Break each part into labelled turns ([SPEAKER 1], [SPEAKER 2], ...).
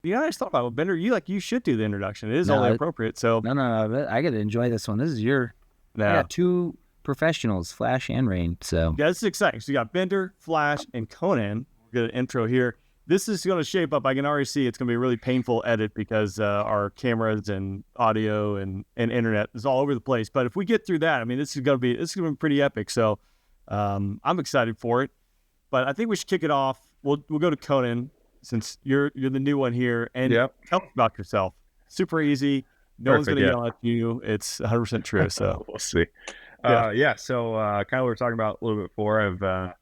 [SPEAKER 1] Yeah, I just thought about it. Bender, you should do the introduction. It is only
[SPEAKER 2] No,
[SPEAKER 1] appropriate. So
[SPEAKER 2] no. I got to enjoy this one. This is I
[SPEAKER 1] yeah,
[SPEAKER 2] got two professionals, Flash and Rain. So
[SPEAKER 1] yeah, this is exciting. So you got Bender, Flash, and Conan. We're gonna intro here. This is going to shape up. I can already see it's going to be a really painful edit because our cameras and audio and internet is all over the place. But if we get through that, I mean, this is going to be pretty epic. So I'm excited for it. But I think we should kick it off. We'll go to Conan since you're the new one here, and
[SPEAKER 3] Yep.
[SPEAKER 1] tell us about yourself. Super easy. No one's
[SPEAKER 3] Perfect.
[SPEAKER 1] going to
[SPEAKER 3] Yeah.
[SPEAKER 1] yell at you. It's 100% true. So
[SPEAKER 3] We'll see. So kind of what we were talking about a little bit before. I've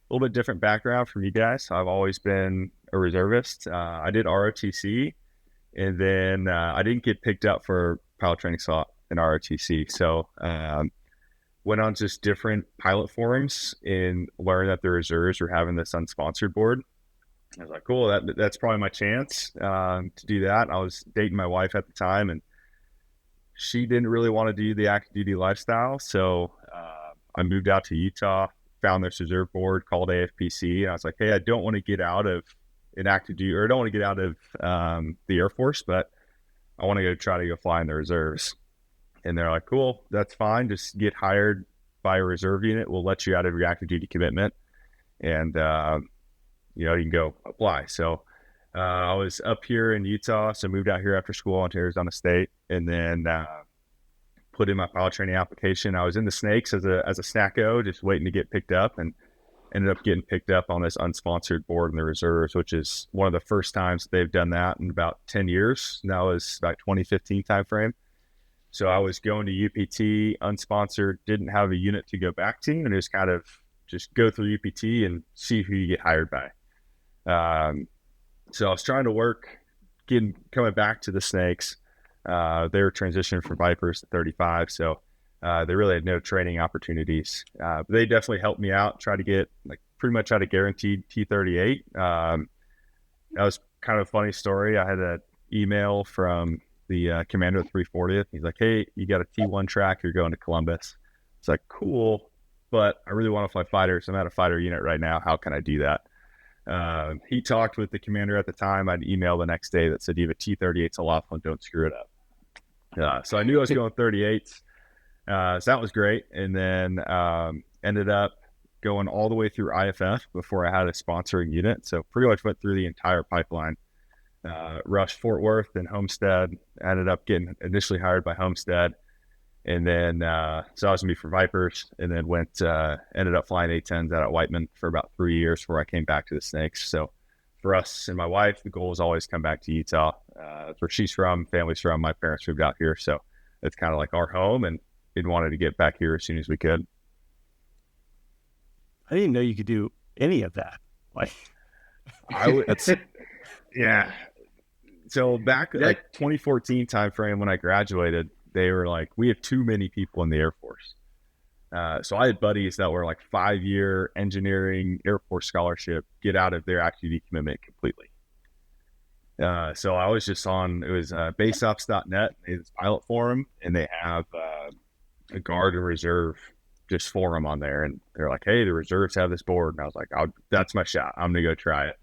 [SPEAKER 3] a little bit different background from you guys. I've always been a reservist. I did ROTC, and then I didn't get picked up for pilot training slot in ROTC. So went on just different pilot forums and learned that the reserves were having this unsponsored board. I was like, cool, that's probably my chance to do that. I was dating my wife at the time, and she didn't really want to do the active duty lifestyle. So I moved out to Utah, found this reserve board called AFPC. And I was like, hey, I don't want to get out of an active duty, or I don't want to get out of the Air Force, but I want to try to go fly in the reserves. And they're like, cool, that's fine. Just get hired by a reserve unit. We'll let you out of your active duty commitment. And, you can go apply. So I was up here in Utah, so moved out here after school into Arizona State, and then put in my pilot training application. I was in the Snakes as a snacko, just waiting to get picked up, and ended up getting picked up on this unsponsored board in the reserves, which is one of the first times they've done that in about 10 years. And that was about 2015 timeframe. So I was going to UPT unsponsored, didn't have a unit to go back to, and just kind of just go through UPT and see who you get hired by. So I was trying to work, coming back to the Snakes. They were transitioning from Vipers to 35, so they really had no training opportunities. But they definitely helped me out, try to get pretty much had a guaranteed T-38. That was kind of a funny story. I had an email from the commander of the 340th. He's like, hey, you got a T1 track, you're going to Columbus. It's like, cool, but I really want to fly fighters. I'm at a fighter unit right now. How can I do that? He talked with the commander at the time. I'd email the next day that said, you have a T-38 to Laughlin, don't screw it up. So I knew I was going 38s. So that was great. And then ended up going all the way through IFF before I had a sponsoring unit. So pretty much went through the entire pipeline. Rushed Fort Worth and Homestead. Ended up getting initially hired by Homestead. And then so I was going to be for Vipers, and then ended up flying A-10s out at Whiteman for about 3 years before I came back to the Snakes. So for us and my wife, the goal is always come back to Utah. That's where she's from, family's from. My parents moved out here, so it's kind of like our home, and we wanted to get back here as soon as we could.
[SPEAKER 1] I didn't know you could do any of that.
[SPEAKER 3] Yeah. So back 2014 timeframe when I graduated, they were like, we have too many people in the Air Force. So I had buddies that were like 5-year engineering Air Force scholarship, get out of their active duty commitment completely. So I was just on, it was baseops.net, it's pilot forum, and they have a guard and reserve just forum on there. And they're like, hey, the reserves have this board. And I was like, that's my shot. I'm going to go try it.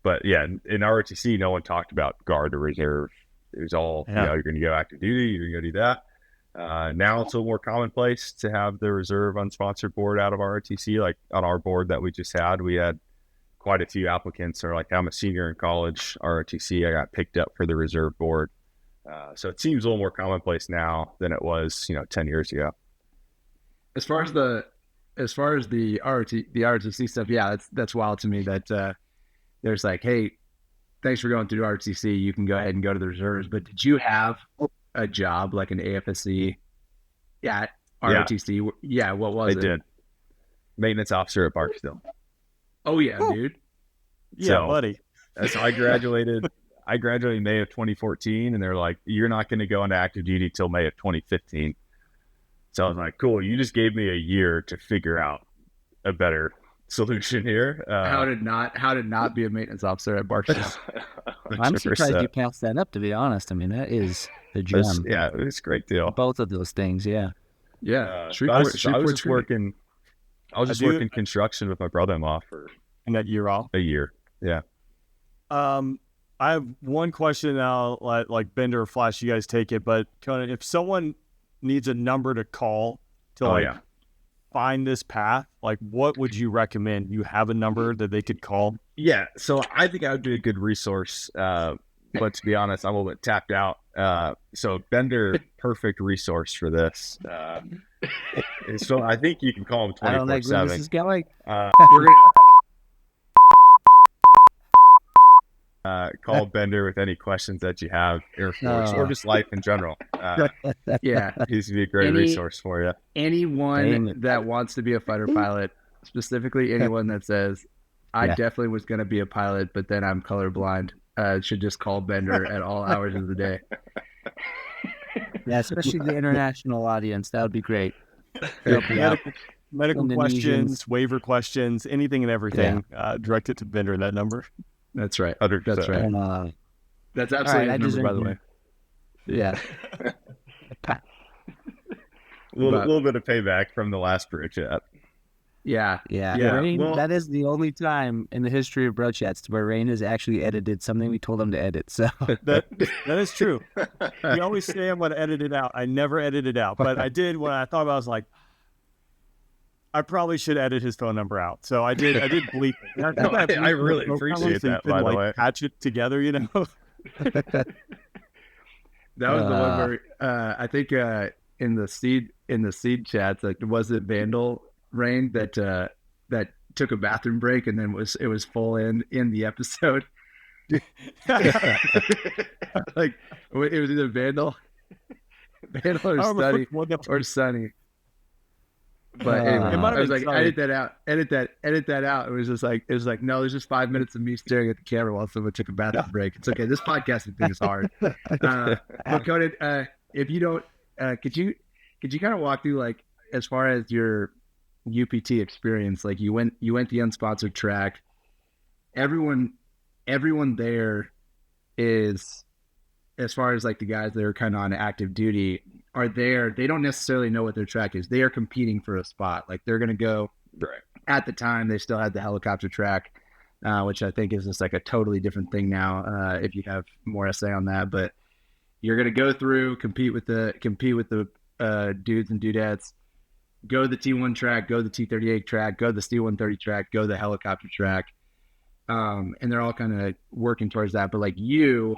[SPEAKER 3] But yeah, in ROTC, no one talked about guard or reserve. It was all, you're going to go active duty, you're going to go do that. Now it's a little more commonplace to have the reserve unsponsored board out of ROTC. Like on our board that we just had, we had quite a few applicants. Or like, I'm a senior in college, ROTC, I got picked up for the reserve board. So it seems a little more commonplace now than it was, 10 years ago.
[SPEAKER 4] As far as the ROTC stuff, yeah, that's wild to me that there's like, hey, thanks for going through ROTC. You can go ahead and go to the reserves. But did you have a job like an AFSC at ROTC? Yeah, what was it?
[SPEAKER 3] I did. Maintenance officer at Parkhurst.
[SPEAKER 4] Oh yeah, dude.
[SPEAKER 1] Yeah, buddy.
[SPEAKER 3] So I graduated May of 2014, and they're like, you're not going to go into active duty till May of 2015. So I was like, cool, you just gave me a year to figure out a better solution here.
[SPEAKER 4] How did not be a maintenance officer at Parkhurst?
[SPEAKER 2] I'm surprised you passed that up, to be honest. I mean, that is the gem.
[SPEAKER 3] It's a great deal.
[SPEAKER 2] Both of those things, yeah.
[SPEAKER 4] Yeah.
[SPEAKER 3] I was just working construction with my brother-in-law for
[SPEAKER 1] and that year off.
[SPEAKER 3] A year. Yeah.
[SPEAKER 1] I have one question, and I'll let like Bender or Flash, you guys take it. But Conan, if someone needs a number to call to find this path, like what would you recommend? You have a number that they could call?
[SPEAKER 3] Yeah, so I think I would be a good resource. But to be honest, I'm a little bit tapped out. So Bender, perfect resource for this. So I think you can call him 24/7.
[SPEAKER 2] I don't like where this is going.
[SPEAKER 3] We're gonna call Bender with any questions that you have, Air Force or just life in general.
[SPEAKER 4] Yeah,
[SPEAKER 3] he's gonna be a great resource for you.
[SPEAKER 4] Anyone that wants to be a fighter pilot, specifically anyone that says, I definitely was going to be a pilot, but then I'm colorblind, should just call Bender at all hours of the day.
[SPEAKER 2] Yeah, especially the international audience. That would be great.
[SPEAKER 1] Medical questions, waiver questions, anything and everything. Direct it to Bender, that number.
[SPEAKER 4] That's right.
[SPEAKER 3] 100%.
[SPEAKER 4] That's right.
[SPEAKER 2] And,
[SPEAKER 4] that's absolutely his number, by the way.
[SPEAKER 2] Yeah.
[SPEAKER 3] A little bit of payback from the last bro chat.
[SPEAKER 4] Yeah.
[SPEAKER 2] Rain, that is the only time in the history of bro chats where Rain has actually edited something we told him to edit. So
[SPEAKER 1] that is true. You always say I'm going to edit it out. I never edit it out, but I did when I thought about it. I was like, I probably should edit his phone number out. So I did bleep it.
[SPEAKER 3] I really appreciate that, by the way.
[SPEAKER 1] Patch it together, you know.
[SPEAKER 4] That was the one where I think in the seed chats, like, was it Vandal Rain that took a bathroom break and then it was full in the episode. Like it was either Vandal or Sunny. But anyway, I was like, edit that out. It was like, no, there's just 5 minutes of me staring at the camera while someone took a bathroom break. It's okay. This podcasting thing is hard. But Conan, if you don't, could you kind of walk through, like, as far as your UPT experience, like you went the unsponsored track. Everyone there is, as far as like the guys that are kind of on active duty, are there, they don't necessarily know what their track is. They are competing for a spot. Like they're going to go, at the time they still had the helicopter track, which I think is just like a totally different thing now. If you have more essay on that, but you're going to go through, compete with the dudes and dudettes, go the T1 track, go the T38 track, go the C-130 track, go the helicopter track. And they're all kind of working towards that. But like you're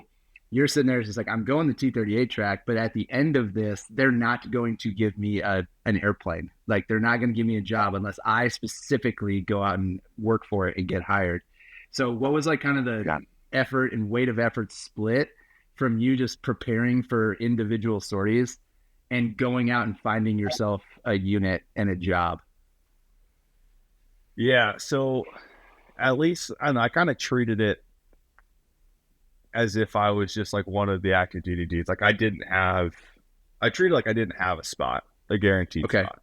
[SPEAKER 4] sitting there, it's just like, I'm going the T-38 track, but at the end of this, they're not going to give me an airplane. Like they're not going to give me a job unless I specifically go out and work for it and get hired. So what was like kind of the effort and weight of effort split from you just preparing for individual sorties and going out and finding yourself a unit and a job?
[SPEAKER 3] Yeah. So at least, I don't know, I kind of treated it as if I was just like one of the active duty dudes. Like I treated like I didn't have a spot, a guaranteed spot.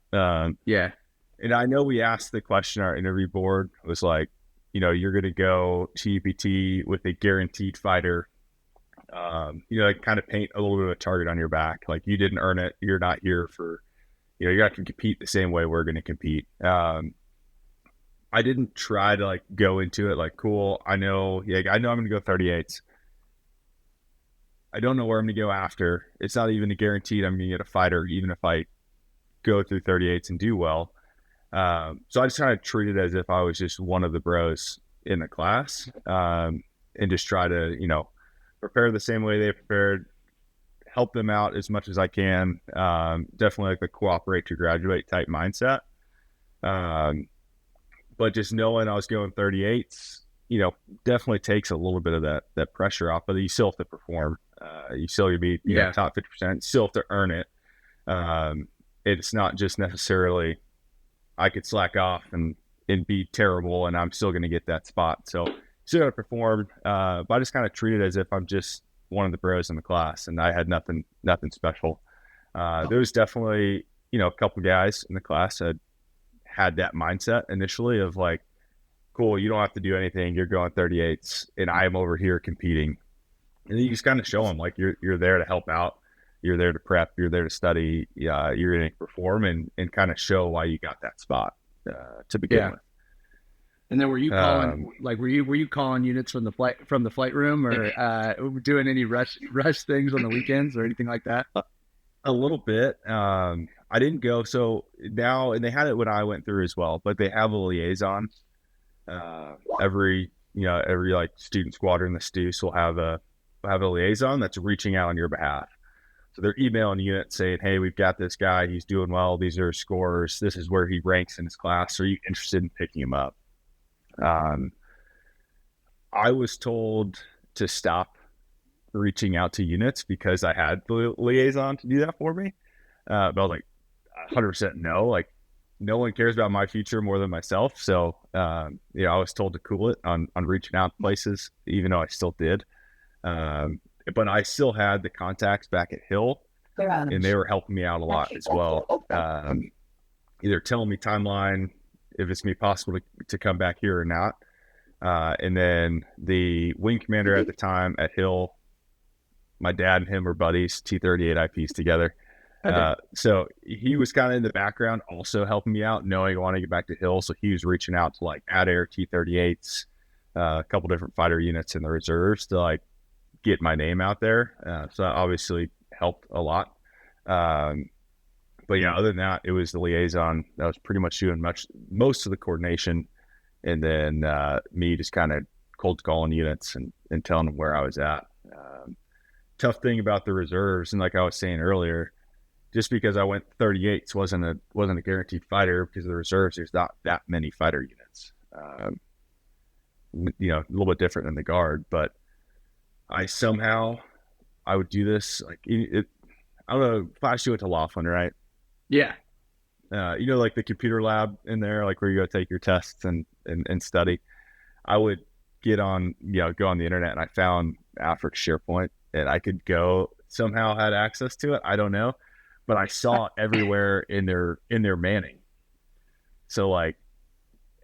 [SPEAKER 4] Yeah.
[SPEAKER 3] And I know we asked the question, our interview board was like, you know, you're going to go TPT with a guaranteed fighter. You know, like kind of paint a little bit of a target on your back. Like you didn't earn it. You're not here for, you know, you're not going to compete the same way we're going to compete. I didn't try to like go into it like, cool, I know I'm going to go 38s. I don't know where I'm going to go after. It's not even a guaranteed I'm going to get a fighter, even if I go through 38s and do well. So I just kind of treat it as if I was just one of the bros in the class, and just try to, you know, prepare the same way they prepared, help them out as much as I can. Definitely like the cooperate to graduate type mindset. But just knowing I was going 38s, you know, definitely takes a little bit of that pressure off, but you still have to perform. You still be know, top 50%, still have to earn it. It's not just necessarily I could slack off and be terrible and I'm still going to get that spot. So still got to perform. But I just kind of treat it as if I'm just one of the bros in the class and I had nothing special. There was definitely, you know, a couple guys in the class that had that mindset initially of like, cool, you don't have to do anything. You're going 38s and I'm over here competing. And then you just kind of show them like you're there to help out. You're there to prep. You're there to study. You're going to perform and kind of show why you got that spot to begin with.
[SPEAKER 4] And then were you calling were you calling units from the flight room, or doing any rush things on the weekends or anything like that?
[SPEAKER 3] A little bit. I didn't go. So now, and they had it when I went through as well, but they have a liaison. Every like student squadron, the STUS will have a liaison that's reaching out on your behalf. So they're emailing units saying, hey, we've got this guy. He's doing well. These are his scores. This is where he ranks in his class. Are you interested in picking him up? I was told to stop reaching out to units because I had the liaison to do that for me. But I was like, 100% no. Like, no one cares about my future more than myself. So, I was told to cool it on reaching out to places, even though I still did. But I still had the contacts back at Hill, and they were helping me out a lot as well. Either telling me timeline, if it's going to be possible to come back here or not. And then the wing commander at the time at Hill, my dad and him were buddies, T-38 IPs together. So he was kind of in the background, also helping me out, knowing I want to get back to Hill. So he was reaching out to like Ad-Air T-38s, a couple different fighter units in the reserves to like get my name out there. So that obviously helped a lot. But yeah, other than that, it was the liaison that was pretty much doing most of the coordination. And then me just kind of cold calling units and telling them where I was at. Tough thing about the reserves, and like I was saying earlier, just because I went 38s wasn't a guaranteed fighter, because of the reserves, there's not that many fighter units. A little bit different than the guard, but I would do this like I don't know. Flash, you went to Laughlin, right?
[SPEAKER 4] Yeah.
[SPEAKER 3] Like the computer lab in there, like where you go take your tests and study. I would go on the internet, and I found Afric SharePoint, and I could somehow had access to it. I don't know, but I saw it everywhere in their manning. So like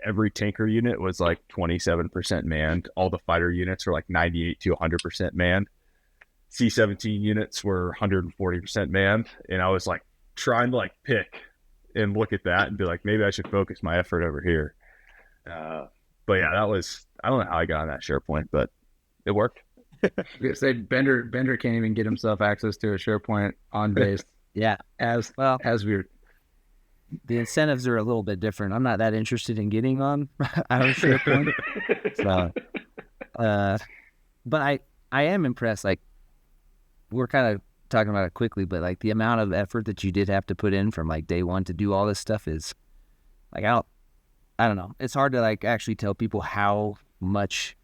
[SPEAKER 3] every tanker unit was like 27% manned. All the fighter units were like 98 to 100% manned. C-17 units were 140% manned. And I was like trying to like pick and look at that and be like, maybe I should focus my effort over here. But yeah, I don't know how I got on that SharePoint, but it worked.
[SPEAKER 4] Say Bender can't even get himself access to a SharePoint on base.
[SPEAKER 2] Yeah.
[SPEAKER 4] As weird.
[SPEAKER 2] The incentives are a little bit different. I'm not that interested in getting on our SharePoint. So, but I am impressed. Like, we're kind of talking about it quickly, but like the amount of effort that you did have to put in from like day one to do all this stuff is like, I don't know. It's hard to like actually tell people how much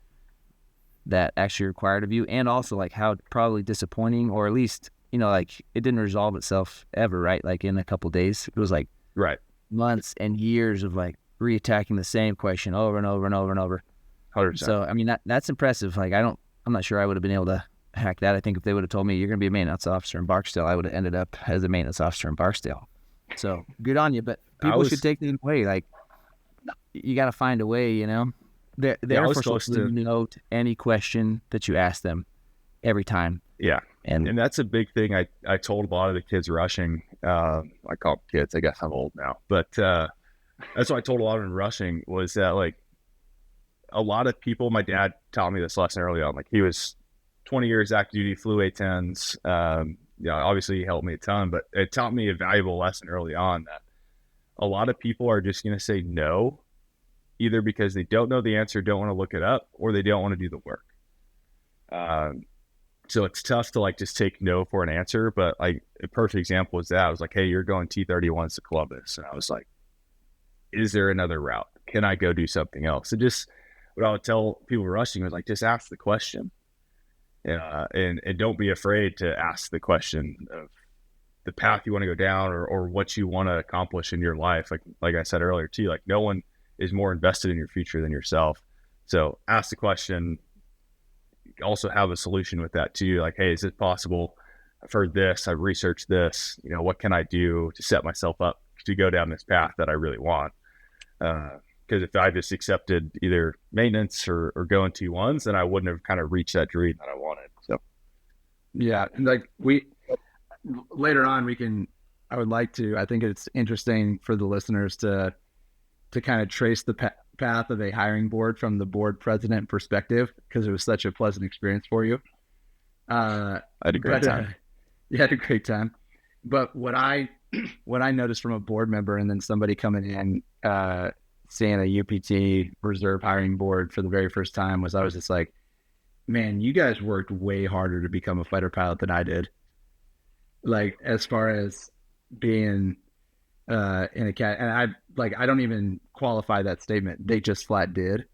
[SPEAKER 2] that actually required of you, and also like how probably disappointing, or at least, like it didn't resolve itself ever, right? Like in a couple of days, it was like
[SPEAKER 3] right
[SPEAKER 2] months and years of like reattacking the same question over and over and over and over.
[SPEAKER 3] 100%.
[SPEAKER 2] So, I mean, that's impressive. Like, I'm not sure I would have been able to hack that. I think if they would have told me you're going to be a maintenance officer in Barksdale, I would have ended up as a maintenance officer in Barksdale. So good on you, but people should take it away. Like, you got to find a way, They're supposed to note any question that you ask them every time.
[SPEAKER 3] Yeah. And that's a big thing I told a lot of the kids rushing. I call them kids. I guess I'm old now. But that's what I told a lot of them rushing, was that, like, a lot of people, my dad taught me this lesson early on. Like, he was 20 years active duty, flew A-10s. Obviously he helped me a ton, but it taught me a valuable lesson early on that a lot of people are just going to say no, either because they don't know the answer, don't want to look it up, or they don't want to do the work. So it's tough to like just take no for an answer. But like a perfect example is that I was like, hey, you're going T-31s to Columbus. And I was like, is there another route? Can I go do something else? And just what I would tell people rushing was like, just ask the question. And don't be afraid to ask the question of the path you want to go down, or what you want to accomplish in your life. Like I said earlier too, like no one is more invested in your future than yourself. So ask the question. Also have a solution with that too. Like, hey, is it possible? I've heard this, I've researched this, what can I do to set myself up to go down this path that I really want? Because if I just accepted either maintenance or going T1s, then I wouldn't have kind of reached that dream that I wanted. So
[SPEAKER 4] yeah, like later on I would like to, I think it's interesting for the listeners to kind of trace the path of a hiring board from the board president perspective because it was such a pleasant experience for you.
[SPEAKER 3] I had a great time.
[SPEAKER 4] You had a great time. But what I noticed from a board member and then somebody coming in, seeing a UPT reserve hiring board for the very first time was I was just like, man, you guys worked way harder to become a fighter pilot than I did. Like, as far as being in a cat, and I don't even qualify that statement. They just flat did.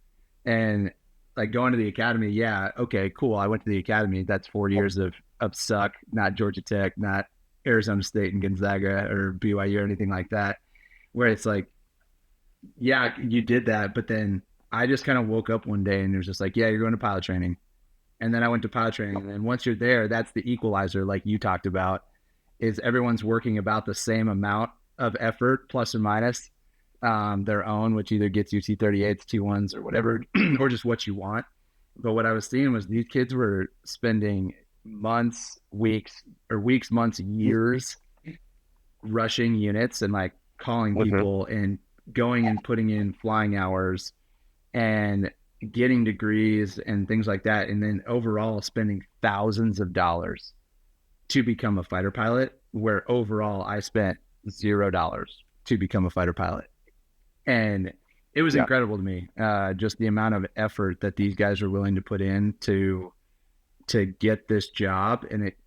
[SPEAKER 4] And like going to the academy, yeah, okay, cool. I went to the academy. That's 4 years of suck, not Georgia Tech, not Arizona State and Gonzaga or BYU or anything like that, where it's like, yeah, you did that. But then I just kind of woke up one day and it was just like, yeah, you're going to pilot training. And then I went to pilot training. And then once you're there, that's the equalizer, like you talked about, is everyone's working about the same amount of effort, plus or minus their own, which either gets you T-38s, T-1s or whatever, or just what you want. But what I was seeing was these kids were spending months, months, years rushing units and like calling people and going and putting in flying hours and getting degrees and things like that. And then overall spending thousands of dollars to become a fighter pilot, where overall I spent $0 to become a fighter pilot. And it was incredible to me, just the amount of effort that these guys are willing to put in to get this job. And it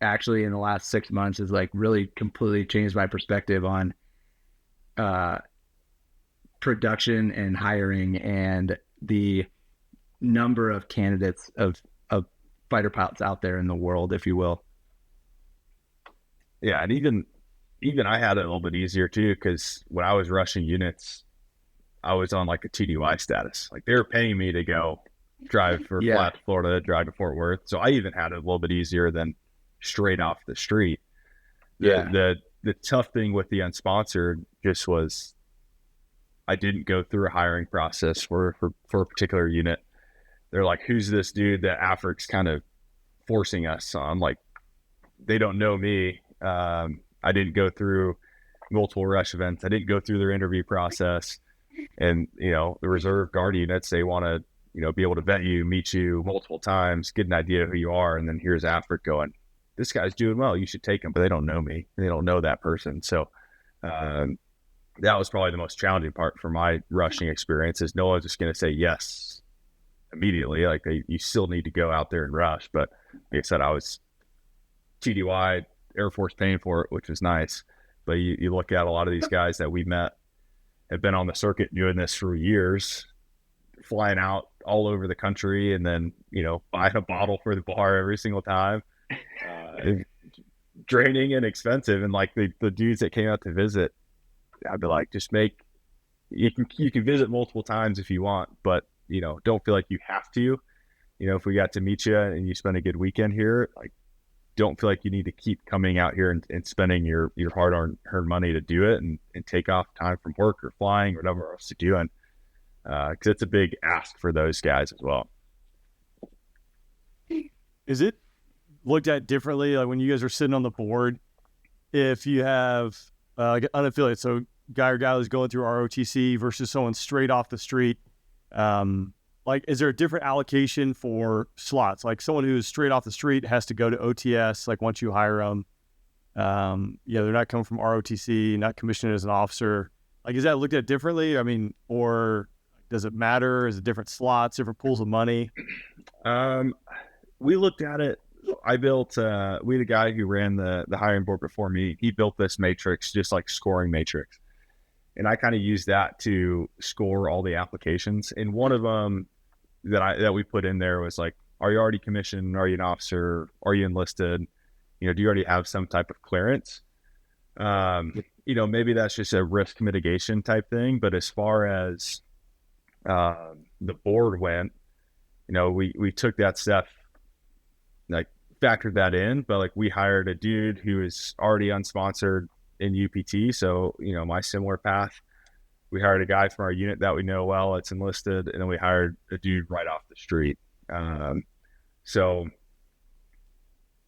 [SPEAKER 4] actually in the last 6 months has like really completely changed my perspective on production and hiring and the number of candidates of fighter pilots out there in the world, if you will.
[SPEAKER 3] Yeah, and even I had it a little bit easier too, because when I was rushing units, I was on like a TDY status. Like they were paying me to go drive for fly to Florida, drive to Fort Worth. So I even had it a little bit easier than straight off the street. The tough thing with the unsponsored just was I didn't go through a hiring process for a particular unit. They're like, who's this dude that Afric's kind of forcing us on? Like, they don't know me. I didn't go through multiple rush events. I didn't go through their interview process. And, the reserve guard units, they want to, be able to vet you, meet you multiple times, get an idea of who you are. And then here's Afric going, this guy's doing well, you should take him, but they don't know me. They don't know that person. So, that was probably the most challenging part for my rushing experience, is no one's just going to say yes immediately. Like you still need to go out there and rush. But like I said, I was TDY, Air Force paying for it, which was nice. But you look at a lot of these guys that we met have been on the circuit doing this for years, flying out all over the country, and then, buying a bottle for the bar every single time. Draining and expensive. And like the dudes that came out to visit, I'd be like, you can visit multiple times if you want, but don't feel like you have to. If we got to meet you and you spend a good weekend here, like, don't feel like you need to keep coming out here and spending your hard-earned money to do it and take off time from work or flying or whatever else to do. And because it's a big ask for those guys as well.
[SPEAKER 1] Is it looked at differently, like when you guys are sitting on the board, if you have like an unaffiliated, so guy or gal who's going through ROTC versus someone straight off the street, like, is there a different allocation for slots? Like someone who's straight off the street has to go to OTS, like once you hire them, they're not coming from ROTC, not commissioned as an officer. Like, is that looked at differently? I mean, or does it matter? Is it different slots, different pools of money?
[SPEAKER 3] We looked at it. I built, we had a guy who ran the hiring board before me. He built this matrix, just like scoring matrix. And I kind of used that to score all the applications. And one of them that we put in there was like, are you already commissioned? Are you an officer? Are you enlisted? Do you already have some type of clearance? Maybe that's just a risk mitigation type thing. But as far as the board went, we took that stuff, like factored that in, but like we hired a dude who is already unsponsored in UPT. So, my similar path, we hired a guy from our unit that we know well, it's enlisted. And then we hired a dude right off the street. So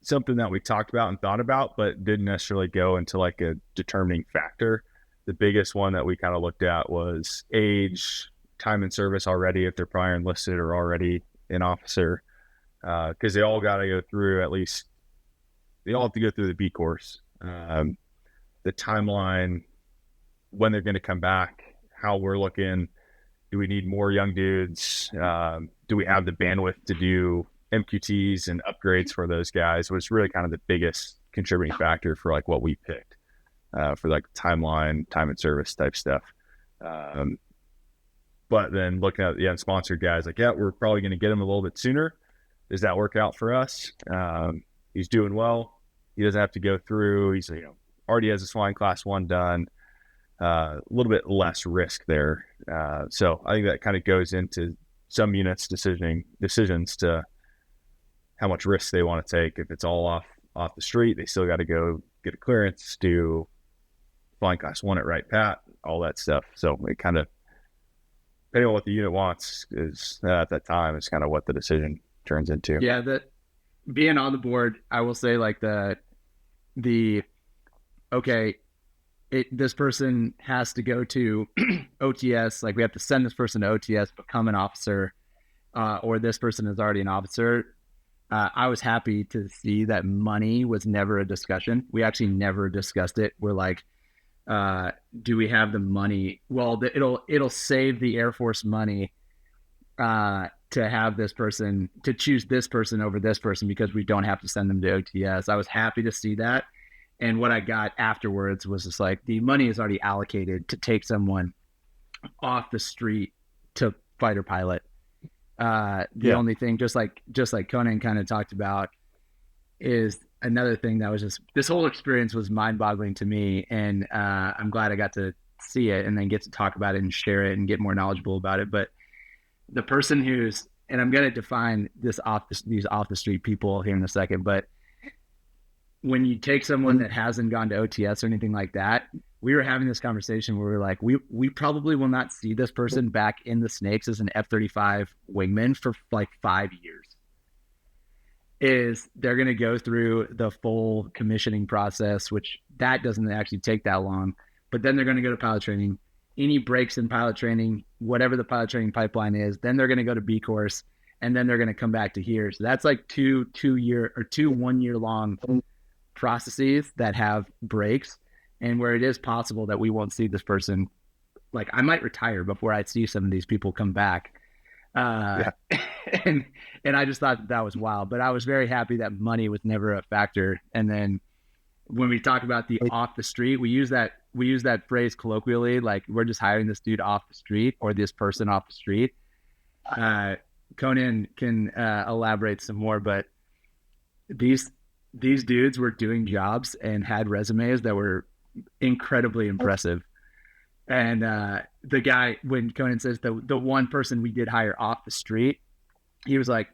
[SPEAKER 3] something that we talked about and thought about, but didn't necessarily go into like a determining factor. The biggest one that we kind of looked at was age, time in service already, if they're prior enlisted or already an officer, because they all got to go through they all have to go through the B course. The timeline, when they're going to come back, how we're looking. Do we need more young dudes? Do we have the bandwidth to do MQTs and upgrades for those guys? Was really kind of the biggest contributing factor for like what we picked for like timeline, time and service type stuff. But then looking at the unsponsored guys, like, yeah, we're probably going to get him a little bit sooner. Does that work out for us? He's doing well. He doesn't have to go through. He's, already has his flying class 1 done. A little bit less risk there. So I think that kind of goes into some units decisions to how much risk they want to take. If it's all off the street, they still got to go get a clearance, do flying class 1 at right pat, all that stuff. So it kind of, depending on what the unit wants is at that time, is kind of what the decision turns into.
[SPEAKER 4] Yeah, being on the board, I will say like okay, this person has to go to OTS, like we have to send this person to OTS, become an officer, or this person is already an officer. I was happy to see that money was never a discussion. We actually never discussed it. We're like, do we have the money? Well, it'll save the Air Force money to have this person, to choose this person over this person, because we don't have to send them to OTS. I was happy to see that. And what I got afterwards was just like, the money is already allocated to take someone off the street to fighter pilot. The only thing, just like Conan kind of talked about, is another thing that was just, this whole experience was mind boggling to me. And I'm glad I got to see it and then get to talk about it and share it and get more knowledgeable about it. But the person who's, and I'm going to define these off the street people here in a second, but when you take someone that hasn't gone to OTS or anything like that, we were having this conversation where we were like, we probably will not see this person back in the Snakes as an F-35 wingman for like 5 years. They're going to go through the full commissioning process, which that doesn't actually take that long, but then they're going to go to pilot training. Any breaks in pilot training, whatever the pilot training pipeline is, then they're going to go to B course, and then they're going to come back to here. So that's like two 1 year long processes that have breaks, and where it is possible that we won't see this person. Like, I might retire before I see some of these people come back. And I just thought that was wild, but I was very happy that money was never a factor. And then when we talk about the off the street, we use that phrase colloquially, like we're just hiring this dude off the street or this person off the street. Conan can elaborate some more, but these dudes were doing jobs and had resumes that were incredibly impressive. And the guy, when Conan says the one person we did hire off the street, he's like,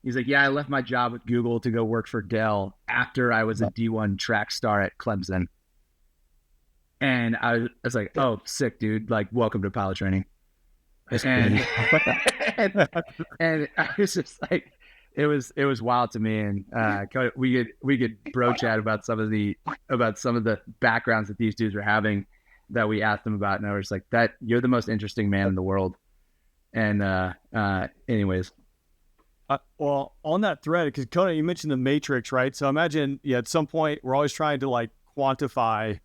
[SPEAKER 4] yeah, I left my job with Google to go work for Dell after I was a D1 track star at Clemson. And I was like, oh, sick, dude. Like, welcome to pilot training. And I was just like, it was wild to me. And we could bro chat about some of the backgrounds that these dudes were having that we asked them about. And I was like, that you're the most interesting man in the world. And anyways.
[SPEAKER 1] Well, on that thread, because Conan, you mentioned the matrix, right? So imagine, at some point we're always trying to like quantify,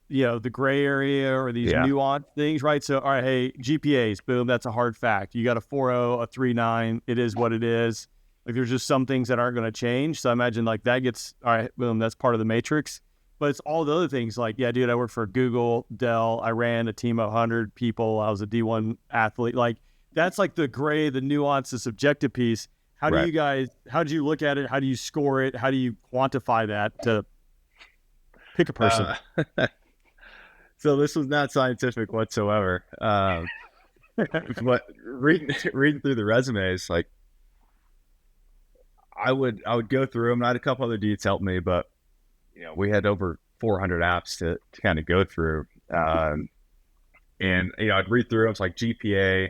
[SPEAKER 1] the gray area or these nuanced things, right? So, all right, hey, GPAs, boom, that's a hard fact. You got a 4.0, a 3.9, it is what it is. Like, there's just some things that aren't going to change. So I imagine like that gets, all right, boom, that's part of the matrix. But it's all the other things like, yeah, dude, I worked for Google, Dell, I ran a team of 100 people, I was a D1 athlete. Like, that's like the gray, the nuance, the subjective piece. How do you guys, how do you look at it? How do you score it? How do you quantify that to pick a person?
[SPEAKER 3] So this was not scientific whatsoever. But reading through the resumes, like I would go through them. I had a couple other dudes help me, but we had over 400 apps to kind of go through. And I'd read through them. It's like GPA,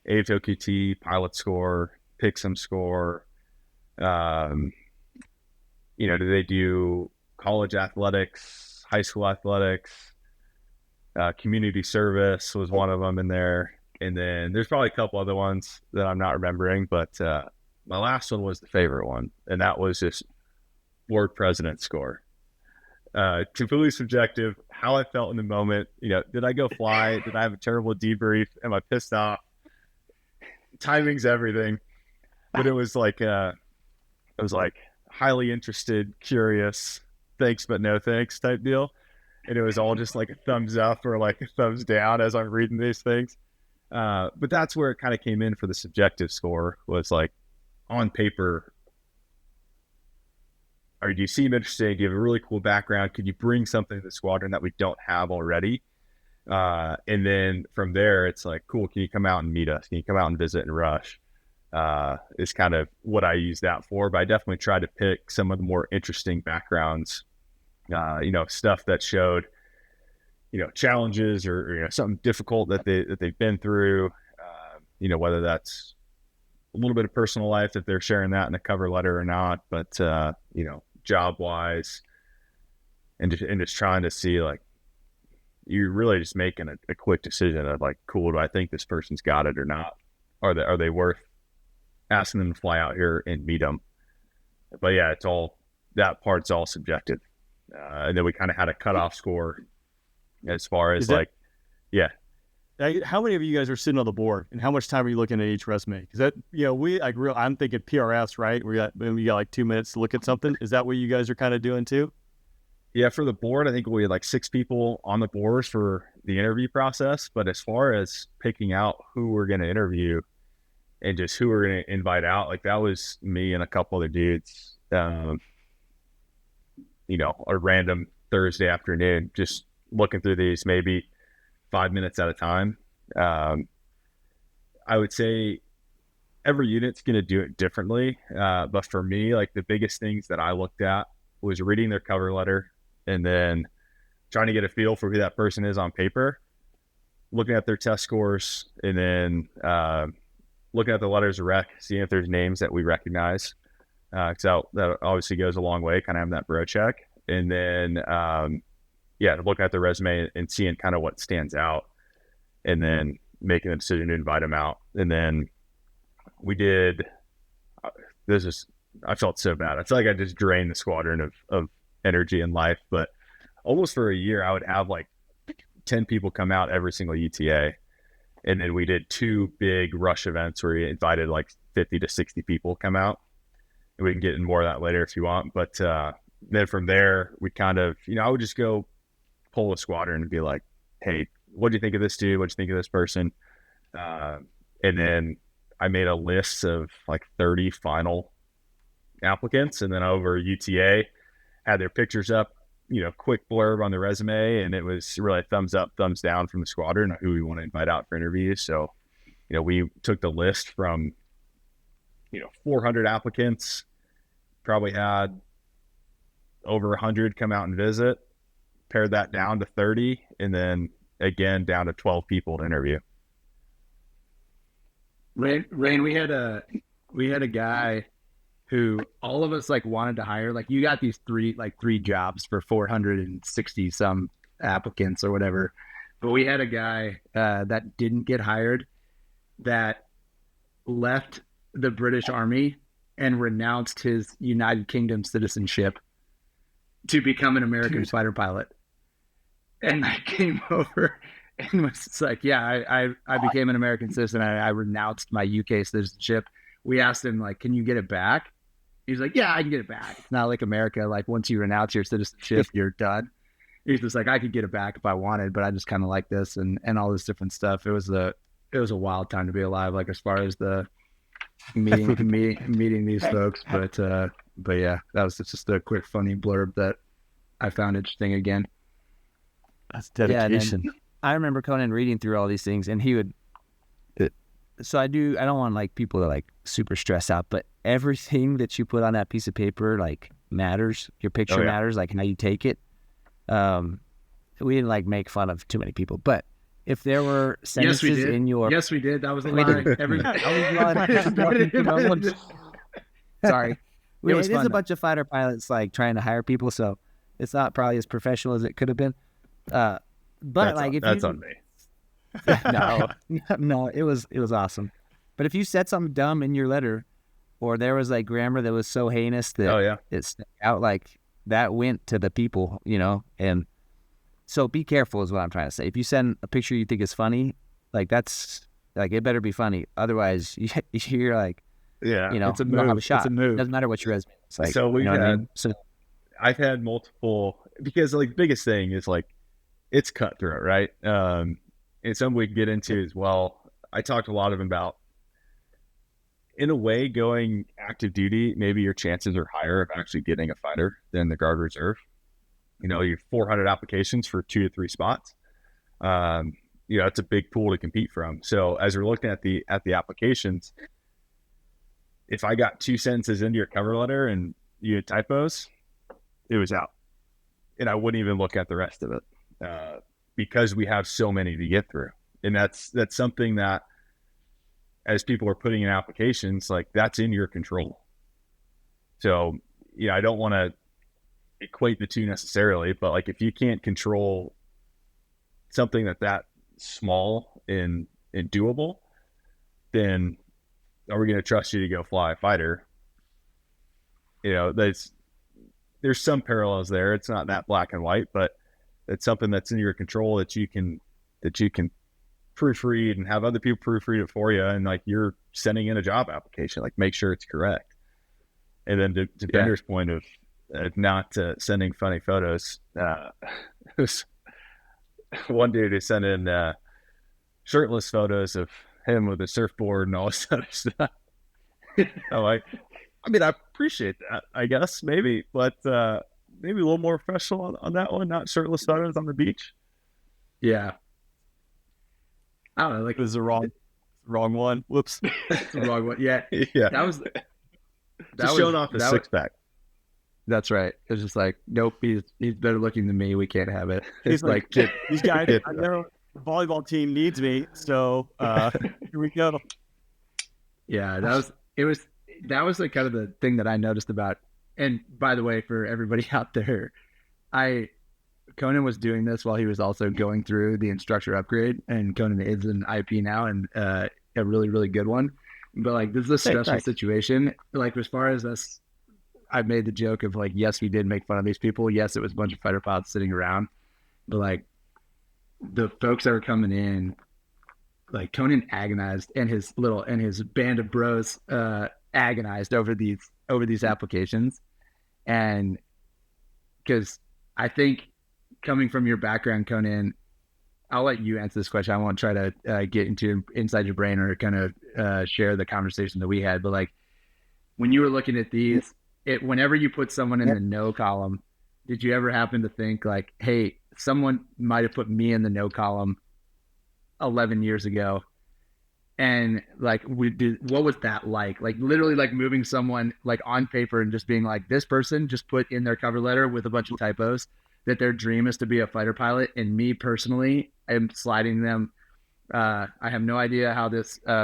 [SPEAKER 3] AFOQT, pilot score, Pixum score. Do they do college athletics, high school athletics? Community service was one of them in there. And then there's probably a couple other ones that I'm not remembering, but my last one was the favorite one, and that was just board president score. Completely subjective, how I felt in the moment. Did I go fly? Did I have a terrible debrief? Am I pissed off? Timing's everything. But it was like highly interested, curious, thanks but no thanks type deal. And it was all just like a thumbs up or like a thumbs down as I'm reading these things. But that's where it kind of came in for the subjective score, was like, on paper, or do you seem interesting? Do you have a really cool background? Could you bring something to the squadron that we don't have already? And then from there, it's like, cool, can you come out and meet us? Can you come out and visit and rush? Is kind of what I use that for. But I definitely tried to pick some of the more interesting backgrounds, stuff that showed, challenges or something difficult that they've been through, whether that's a little bit of personal life, if they're sharing that in a cover letter or not, but job wise, and just trying to see, like, you're really just making a quick decision of like, cool, do I think this person's got it or not? Are they worth asking them to fly out here and meet them? But yeah, that part's all subjective. And then we kind of had a cutoff score as far as
[SPEAKER 1] how many of you guys are sitting on the board, and how much time are you looking at each resume? Because that, I'm thinking PRS, right? We got like 2 minutes to look at something. Is that what you guys are kind of doing too?
[SPEAKER 3] Yeah, for the board, I think we had like 6 people on the boards for the interview process. But as far as picking out who we're going to interview and just who we're going to invite out, like, that was me and a couple other dudes, a random Thursday afternoon, just looking through these maybe 5 minutes at a time. I would say every unit's going to do it differently. But for me, like, the biggest things that I looked at was reading their cover letter and then trying to get a feel for who that person is on paper, looking at their test scores, and then looking at the letters of rec, seeing if there's names that we recognize. So that obviously goes a long way, kind of having that bro check. And then, looking at the resume and seeing kind of what stands out, and then making a decision to invite them out. And then we did, I felt so bad. I feel like I just drained the squadron of energy and life, but almost for a year, I would have like 10 people come out every single UTA. And then we did 2 big rush events where we invited like 50 to 60 people come out. And we can get in more of that later if you want. But then from there, we kind of, I would just go pull a squadron and be like, hey, what do you think of this dude? What do you think of this person? And then I made a list of like 30 final applicants, and then over UTA had their pictures up, quick blurb on the resume, and it was really a thumbs up, thumbs down from the squadron who we want to invite out for interviews. So, we took the list from 400 applicants, probably had over 100 come out and visit, pared that down to 30, and then again down to 12 people to interview.
[SPEAKER 4] Rain, we had a guy who all of us like wanted to hire. Like, you got these 3 jobs for 460 some applicants or whatever, but we had a guy that didn't get hired, that left the British Army and renounced his United Kingdom citizenship to become an American fighter pilot. And I came over and was just like, I became an American citizen. I renounced my UK citizenship. We asked him, like, can you get it back? He's like, yeah, I can get it back. It's not like America. Like, once you renounce your citizenship, you're done. He's just like, I could get it back if I wanted, but I just kind of like this and all this different stuff. It was a wild time to be alive, like, as far as the meeting these folks. But yeah, that was just a quick funny blurb that I found interesting again.
[SPEAKER 1] That's dedication.
[SPEAKER 2] Yeah, I remember Conan reading through all these things, and he would. So I don't want like people to like super stress out, but everything that you put on that piece of paper like matters. Your picture matters, like how you take it. We didn't like make fun of too many people, but if there were sentences in your
[SPEAKER 4] yes, we did. That was a lie.
[SPEAKER 2] Sorry, it is
[SPEAKER 4] fun,
[SPEAKER 2] a bunch of fighter pilots like trying to hire people, so it's not probably as professional as it could have been. But
[SPEAKER 3] that's
[SPEAKER 2] like
[SPEAKER 3] on me.
[SPEAKER 2] No, it was awesome. But if you said something dumb in your letter, or there was like grammar that was so heinous that it stuck out, like that went to the people, and so be careful is what I'm trying to say. If you send a picture you think is funny, like that's like, it better be funny. Otherwise you're like,
[SPEAKER 1] it's a
[SPEAKER 2] you don't have a
[SPEAKER 1] move.
[SPEAKER 2] shot.
[SPEAKER 1] It's a move.
[SPEAKER 2] Doesn't matter what your resume looks like.
[SPEAKER 3] So
[SPEAKER 2] you know what I mean? So
[SPEAKER 3] I've had multiple, because like the biggest thing is like, it's cutthroat, right? And something we can get into as well. I talked a lot about, in a way, going active duty, maybe your chances are higher of actually getting a fighter than the Guard Reserve. You have 400 applications for 2 to 3 spots. It's a big pool to compete from. So as we're looking at the applications, if I got 2 sentences into your cover letter and you had typos, it was out, and I wouldn't even look at the rest of it because we have so many to get through. And that's something that, as people are putting in applications, like that's in your control. So, I don't want to equate the two necessarily, but like if you can't control something that small and doable, then are we going to trust you to go fly a fighter? There's some parallels there. It's not that black and white, but it's something that's in your control that you can proofread and have other people proofread it for you. And like, you're sending in a job application, like make sure it's correct. And then to Bender's point of not sending funny photos, was one dude who sent in shirtless photos of him with a surfboard and all this other stuff. I'm like, I appreciate that, I guess, maybe, but maybe a little more professional on that one, not shirtless photos on the beach.
[SPEAKER 4] Yeah. I don't know, like,
[SPEAKER 1] it was the wrong one. Whoops.
[SPEAKER 4] The wrong one. Yeah.
[SPEAKER 3] Yeah.
[SPEAKER 4] That was
[SPEAKER 3] showing off the six pack.
[SPEAKER 4] That's right. It was just like, nope, he's better looking than me. We can't have it. It's like
[SPEAKER 1] these guys, the volleyball team needs me, so here we go.
[SPEAKER 4] Yeah, that was like kind of the thing that I noticed about. And by the way, for everybody out there, Conan was doing this while he was also going through the instructor upgrade, and Conan is an IP now, and a really, really good one. But like, this is a stressful situation. Like, as far as us, I made the joke of like, yes, we did make fun of these people. Yes, it was a bunch of fighter pilots sitting around, but like the folks that were coming in, like Conan agonized, and his band of bros agonized over these applications. And because I think, coming from your background, Conan, I'll let you answer this question. I won't try to get inside your brain or kind of share the conversation that we had. But like, when you were looking at these, whenever you put someone in the no column, did you ever happen to think like, hey, someone might have put me in the no column 11 years ago? And like, what was that like? Like, literally, like moving someone like on paper and just being like, this person just put in their cover letter with a bunch of typos that their dream is to be a fighter pilot, and me personally, I'm sliding them. I have no idea how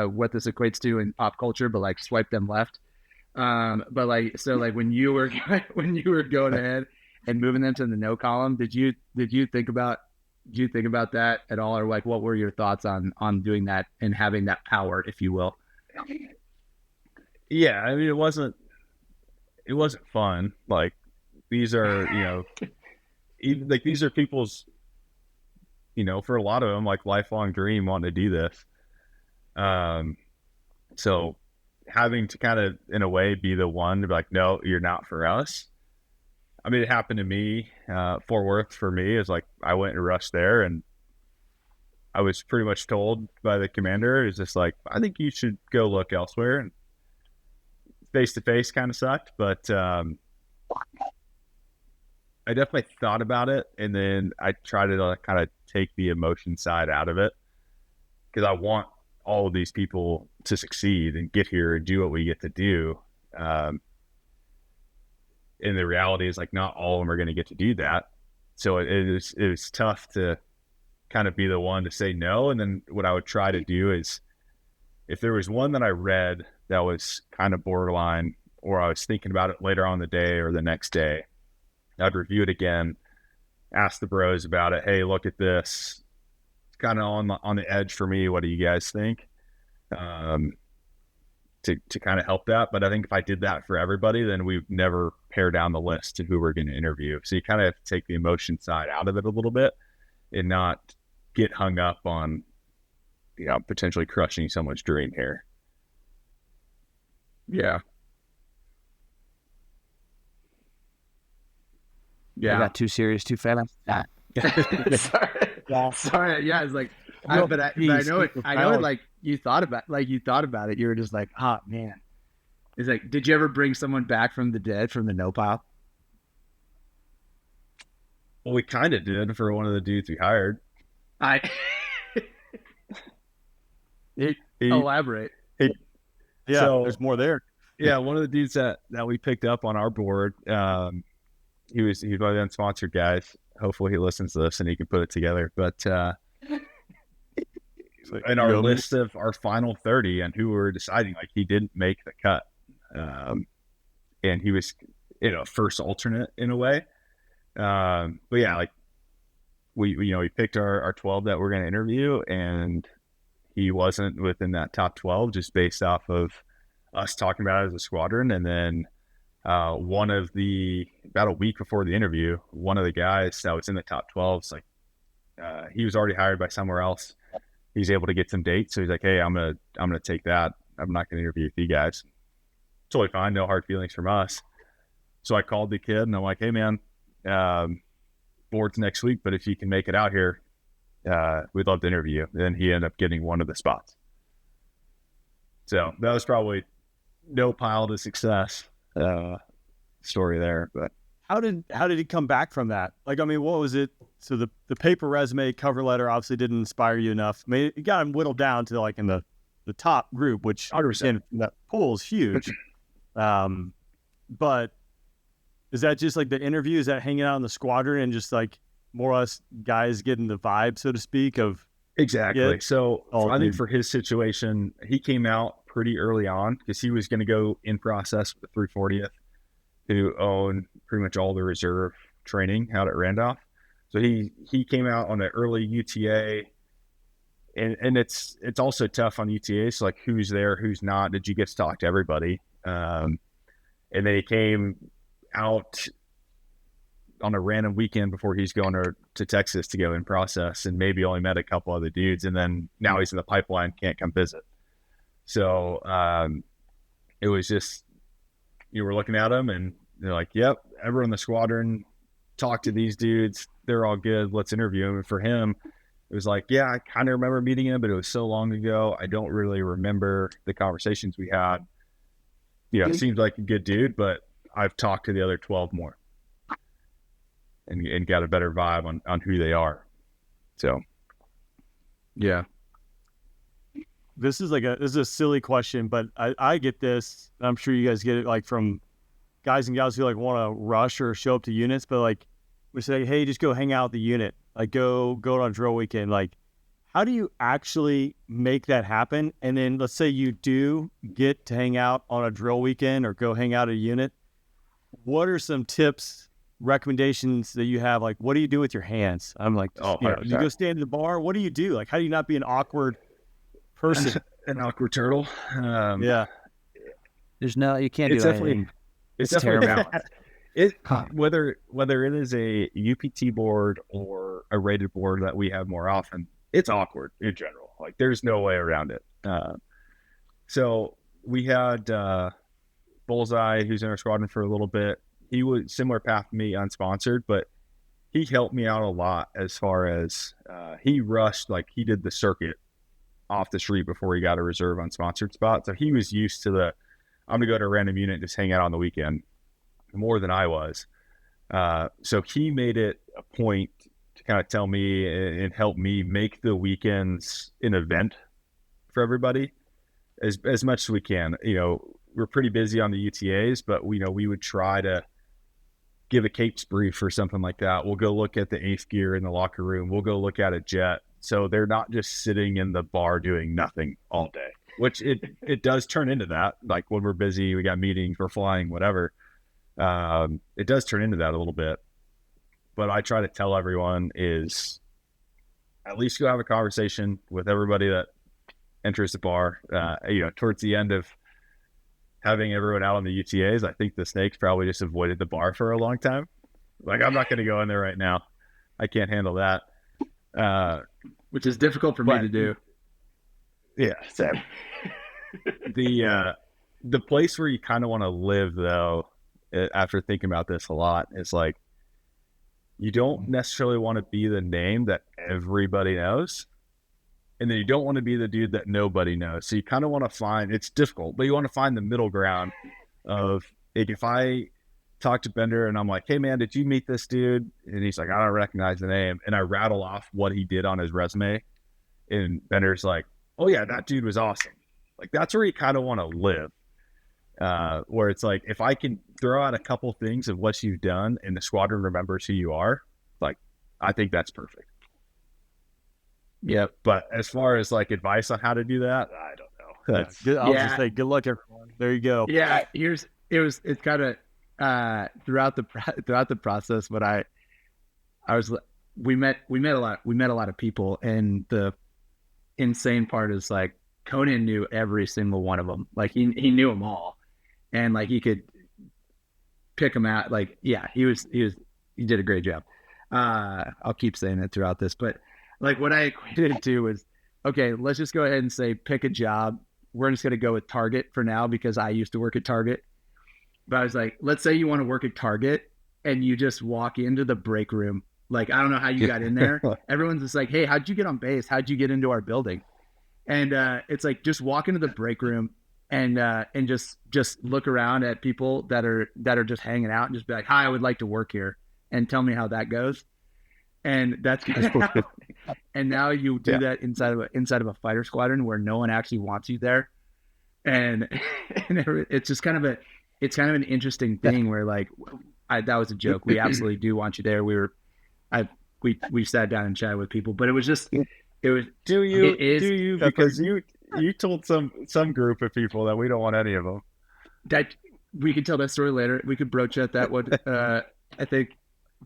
[SPEAKER 4] what this equates to in pop culture, but like, swipe them left. But like, so like when you were going ahead and moving them to the no column, did you think about that at all, or like, what were your thoughts on doing that and having that power, if you will?
[SPEAKER 3] Yeah, I mean, it wasn't fun. Like, these are, even like, these are people's, for a lot of them, like, lifelong dream wanting to do this. So having to kind of, in a way, be the one to be like, no, you're not for us. I mean, it happened to me. Fort Worth for me is like, I went and rushed there, and I was pretty much told by the commander, is just like, I think you should go look elsewhere. And face to face kind of sucked, but I definitely thought about it, and then I tried to kind of take the emotion side out of it, because I want all of these people to succeed and get here and do what we get to do. And the reality is, like, not all of them are going to get to do that. So it was tough to kind of be the one to say no. And then what I would try to do is, if there was one that I read that was kind of borderline, or I was thinking about it later on the day or the next day, I'd review it again, ask the bros about it. Hey, look at this. kind of on the edge for me. What do you guys think? To kind of help that. But I think if I did that for everybody, then we'd never pare down the list to who we're going to interview. So you kind of have to take the emotion side out of it a little bit and not get hung up on, potentially crushing someone's dream here.
[SPEAKER 4] Yeah.
[SPEAKER 2] I got too serious too fast.
[SPEAKER 4] Sorry. Yeah. It's like, I know it. Like you thought about it. You were just like, oh man. It's like, did you ever bring someone back from the dead from the no pile?
[SPEAKER 3] Well, we kind of did for one of the dudes we hired.
[SPEAKER 4] Elaborate.
[SPEAKER 1] Yeah,
[SPEAKER 3] so,
[SPEAKER 1] there's more there.
[SPEAKER 3] Yeah, one of the dudes that we picked up on our board, he was one of the unsponsored guys. Hopefully he listens to this and he can put it together. But in our list of our final 30 and who we were deciding, like, he didn't make the cut. And he was, first alternate in a way. But yeah, like we picked our 12 that we're going to interview, and he wasn't within that top 12 just based off of us talking about it as a squadron. And then about a week before the interview, one of the guys that was in the top 12 is like, he was already hired by somewhere else. He's able to get some dates. So he's like, hey, I'm going to take that. I'm not going to interview with you guys. Totally fine. No hard feelings from us. So I called the kid and I'm like, hey man, board's next week, but if you can make it out here, we'd love to interview you. And then he ended up getting one of the spots. So that was probably no pile to success story there. But
[SPEAKER 1] how did he come back from that? Like, I mean, what was it? So the paper resume cover letter obviously didn't inspire you enough. I mean, it got him whittled down to like in the top group, which
[SPEAKER 3] 100%.
[SPEAKER 1] That pool is huge. But is that just like the interview? Is that hanging out in the squadron and just like more or less guys getting the vibe, so to speak, of
[SPEAKER 3] exactly?
[SPEAKER 1] Yeah.
[SPEAKER 3] So I think for his situation, he came out pretty early on because he was going to go in process with the 340th, who own pretty much all the reserve training out at Randolph. So he came out on an early UTA, and it's also tough on UTAs, like who's there, who's not. Did you get to talk to everybody? And then he came out on a random weekend before he's going to Texas to go in process, and maybe only met a couple other dudes, and then now he's in the pipeline, can't come visit. So it was just, you were looking at him and they're like, yep, everyone in the squadron talked to these dudes, they're all good, let's interview him. And for him, it was like, yeah, I kind of remember meeting him, but it was so long ago, I don't really remember the conversations we had. It seems like a good dude, but I've talked to the other 12 more and got a better vibe on who they are. So,
[SPEAKER 4] yeah.
[SPEAKER 1] This is a silly question, but I get this. I'm sure you guys get it, like from guys and gals who like want to rush or show up to units, but like we say, hey, just go hang out at the unit, like go on a drill weekend. Like, how do you actually make that happen? And then let's say you do get to hang out on a drill weekend or go hang out at a unit. What are some tips, recommendations that you have? Like, what do you do with your hands? I'm like, you go stand at the bar. What do you do? Like, how do you not be an awkward person?
[SPEAKER 3] An awkward turtle.
[SPEAKER 1] Yeah.
[SPEAKER 2] There's no, you can't do anything.
[SPEAKER 3] It's
[SPEAKER 2] terrible.
[SPEAKER 3] Whether it is a UPT board or a rated board that we have more often, it's awkward in general. Like, there's no way around it. So we had Bullseye, who's in our squadron for a little bit. He was similar path to me, unsponsored, but he helped me out a lot as far as he rushed, like he did the circuit off the street before he got a reserve unsponsored spot. So he was used to I'm going to go to a random unit and just hang out on the weekend more than I was. So he made it a point to kind of tell me and help me make the weekends an event for everybody as much as we can. We're pretty busy on the UTAs, but we would try to give a capes brief or something like that. We'll go look at the eighth gear in the locker room. We'll go look at a jet. So they're not just sitting in the bar doing nothing all day, which it does turn into that. Like when we're busy, we got meetings, we're flying, whatever. It does turn into that a little bit. But I try to tell everyone is at least go have a conversation with everybody that enters the bar. Towards the end of having everyone out on the UTAs, I think the snakes probably just avoided the bar for a long time. Like, I'm not going to go in there right now. I can't handle that.
[SPEAKER 4] Which is difficult for me to do.
[SPEAKER 3] Yeah. So the place where you kind of want to live, though, after thinking about this a lot, is like, you don't necessarily want to be the name that everybody knows. And then you don't want to be the dude that nobody knows. So you kind of want to find, it's difficult, but you want to find the middle ground of, like, if I talk to Bender and I'm like, hey man, did you meet this dude? And he's like, I don't recognize the name. And I rattle off what he did on his resume. And Bender's like, oh yeah, that dude was awesome. Like, that's where you kind of want to live. Where it's like, if I can throw out a couple things of what you've done and the squadron remembers who you are, like, I think that's perfect.
[SPEAKER 4] Yeah.
[SPEAKER 3] But as far as like advice on how to do that, I don't know.
[SPEAKER 1] That's good. I'll just say good luck, everyone. There you go.
[SPEAKER 4] Yeah. It's kind of throughout the process, but we met a lot of people, and the insane part is like Conan knew every single one of them. Like he knew them all, and like he could pick them out. Like, yeah, he did a great job. I'll keep saying it throughout this, but like what I equated it to was, okay, let's just go ahead and say pick a job. We're just going to go with Target for now because I used to work at Target. But I was like, let's say you want to work at Target and you just walk into the break room. Like, I don't know how you got in there. Everyone's just like, hey, how'd you get on base? How'd you get into our building? And it's like, just walk into the break room and just look around at people that are just hanging out and just be like, hi, I would like to work here, and tell me how that goes. And that's kind of and now you do that inside of a fighter squadron where no one actually wants you there. And it's just kind of an interesting thing where like, that was a joke. We absolutely do want you there. We sat down and chatted with people, but it was
[SPEAKER 3] because you told some group of people that we don't want any of them.
[SPEAKER 4] That we could tell that story later. We could broach at that one. I think,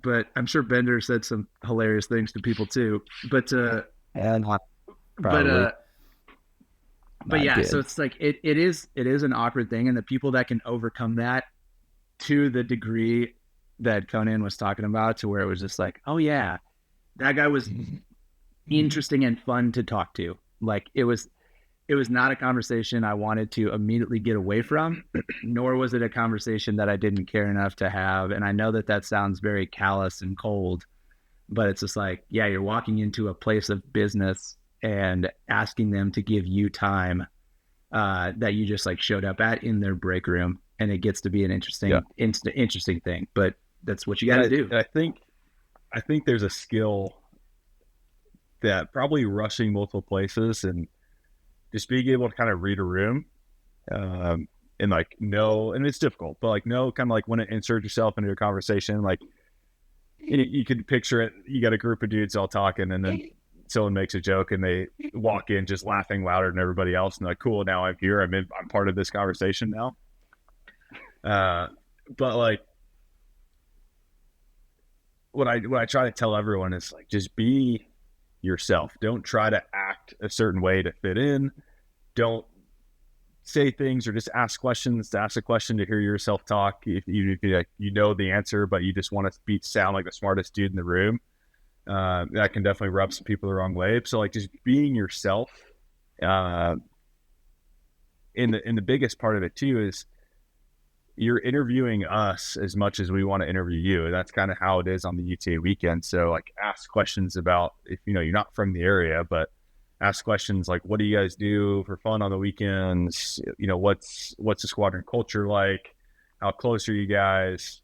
[SPEAKER 4] but I'm sure Bender said some hilarious things to people too. But yeah, so it's like it is an awkward thing, and the people that can overcome that to the degree that Conan was talking about, to where it was just like, oh yeah, that guy was interesting and fun to talk to. Like, it was not a conversation I wanted to immediately get away from, nor was it a conversation that I didn't care enough to have. And I know that sounds very callous and cold, but it's just like, yeah, you're walking into a place of business and asking them to give you time that you just like showed up at in their break room, and it gets to be an interesting thing. But that's what you got to do.
[SPEAKER 3] I think there's a skill that probably rushing multiple places and just being able to kind of read a room, and like know, and it's difficult, but like know kind of like when to insert yourself into a conversation. Like you could picture it. You got a group of dudes all talking, and then someone makes a joke and they walk in just laughing louder than everybody else, and like, cool, now I'm here. I'm part of this conversation now. But like what I try to tell everyone is like, just be yourself. Don't try to act a certain way to fit in. Don't say things or just ask questions to ask a question to hear yourself talk. If you know the answer, but you just want to sound like the smartest dude in the room, that can definitely rub some people the wrong way. So like, just being yourself. In the biggest part of it too is you're interviewing us as much as we want to interview you. And that's kind of how it is on the UTA weekend. So like, ask questions about, if you're not from the area, but ask questions like, what do you guys do for fun on the weekends? What's the squadron culture like? How close are you guys?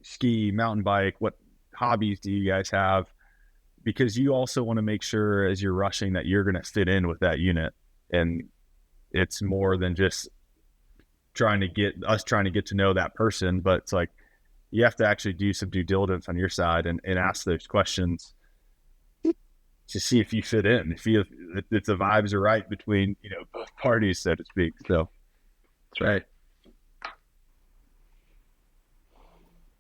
[SPEAKER 3] Ski, mountain bike, what hobbies do you guys have? Because you also want to make sure as you're rushing that you're going to fit in with that unit. And it's more than just trying to get to know that person, but it's like, you have to actually do some due diligence on your side and ask those questions to see if you fit in, if the vibes are right between, both parties, so to speak. So
[SPEAKER 4] that's right.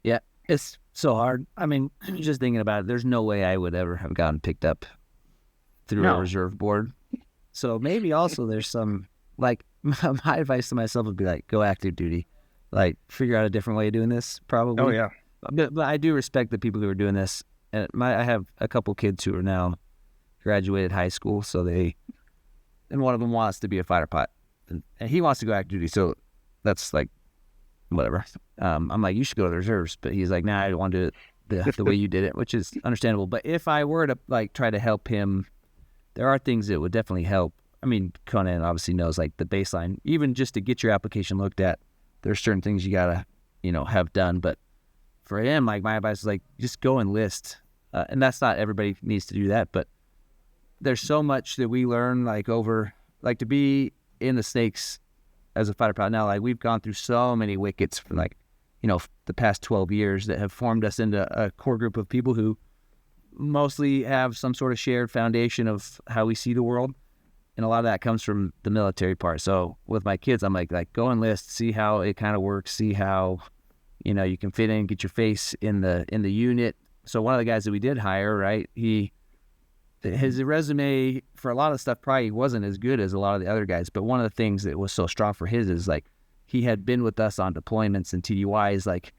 [SPEAKER 2] Yeah. It's so hard. I mean, just thinking about it, there's no way I would ever have gotten picked up through a reserve board. So maybe also there's some, like, my advice to myself would be like, go active duty, like figure out a different way of doing this probably.
[SPEAKER 3] Oh yeah.
[SPEAKER 2] But I do respect the people who are doing this. And I have a couple kids who are now graduated high school, and one of them wants to be a fighter pilot, and he wants to go active duty. So that's like, whatever. I'm like, you should go to the reserves, but he's like, nah, I don't want to do it the way you did it, which is understandable. But if I were to like try to help him, there are things that would definitely help. I mean, Conan obviously knows like the baseline, even just to get your application looked at. There's certain things you gotta, have done. But for him, like my advice is like, just go enlist. And that's not everybody needs to do that, but there's so much that we learn like over, like to be in the snakes as a fighter pilot now. Like we've gone through so many wickets for like, the past 12 years that have formed us into a core group of people who mostly have some sort of shared foundation of how we see the world. And a lot of that comes from the military part. So with my kids, I'm like go enlist, see how it kind of works, see how, you can fit in, get your face in the unit. So one of the guys that we did hire, right, his resume for a lot of stuff probably wasn't as good as a lot of the other guys. But one of the things that was so strong for his is like, he had been with us on deployments and TDYs. Like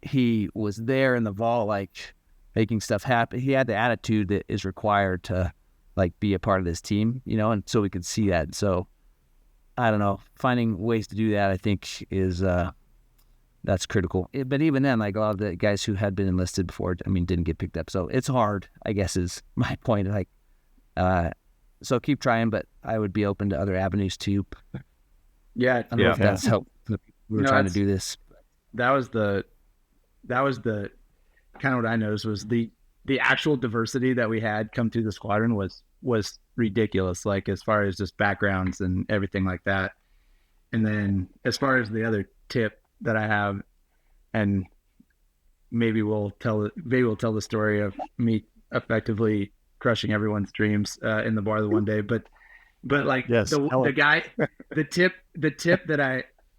[SPEAKER 2] he was there in the vault, like making stuff happen. He had the attitude that is required to like be a part of this team, and so we could see that. So I don't know, finding ways to do that, I think is, that's critical. But even then, like a lot of the guys who had been enlisted before, didn't get picked up. So it's hard, I guess, is my point. Like, so keep trying, but I would be open to other avenues too.
[SPEAKER 4] Yeah.
[SPEAKER 2] I don't know if that's helped. We were trying to do this.
[SPEAKER 4] That was the kind of what I noticed was the actual diversity that we had come through the squadron was ridiculous. Like as far as just backgrounds and everything like that. And then as far as the other tip that I have, and maybe we'll tell the story of me effectively crushing everyone's dreams in the bar the one day, but like
[SPEAKER 1] yes,
[SPEAKER 4] the guy, the tip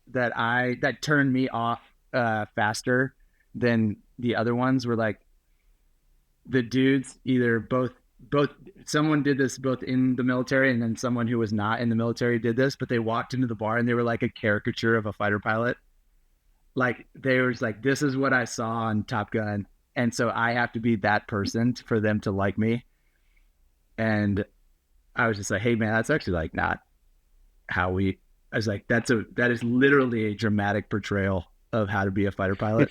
[SPEAKER 4] that turned me off faster than the other ones were like the dudes either both someone did this both in the military and then someone who was not in the military did this, but they walked into the bar and they were like a caricature of a fighter pilot. Like they was like, this is what I saw on Top Gun, and so I have to be that person for them to like me. And I was just like, hey man, that's actually like not how I was like, that is literally a dramatic portrayal of how to be a fighter pilot.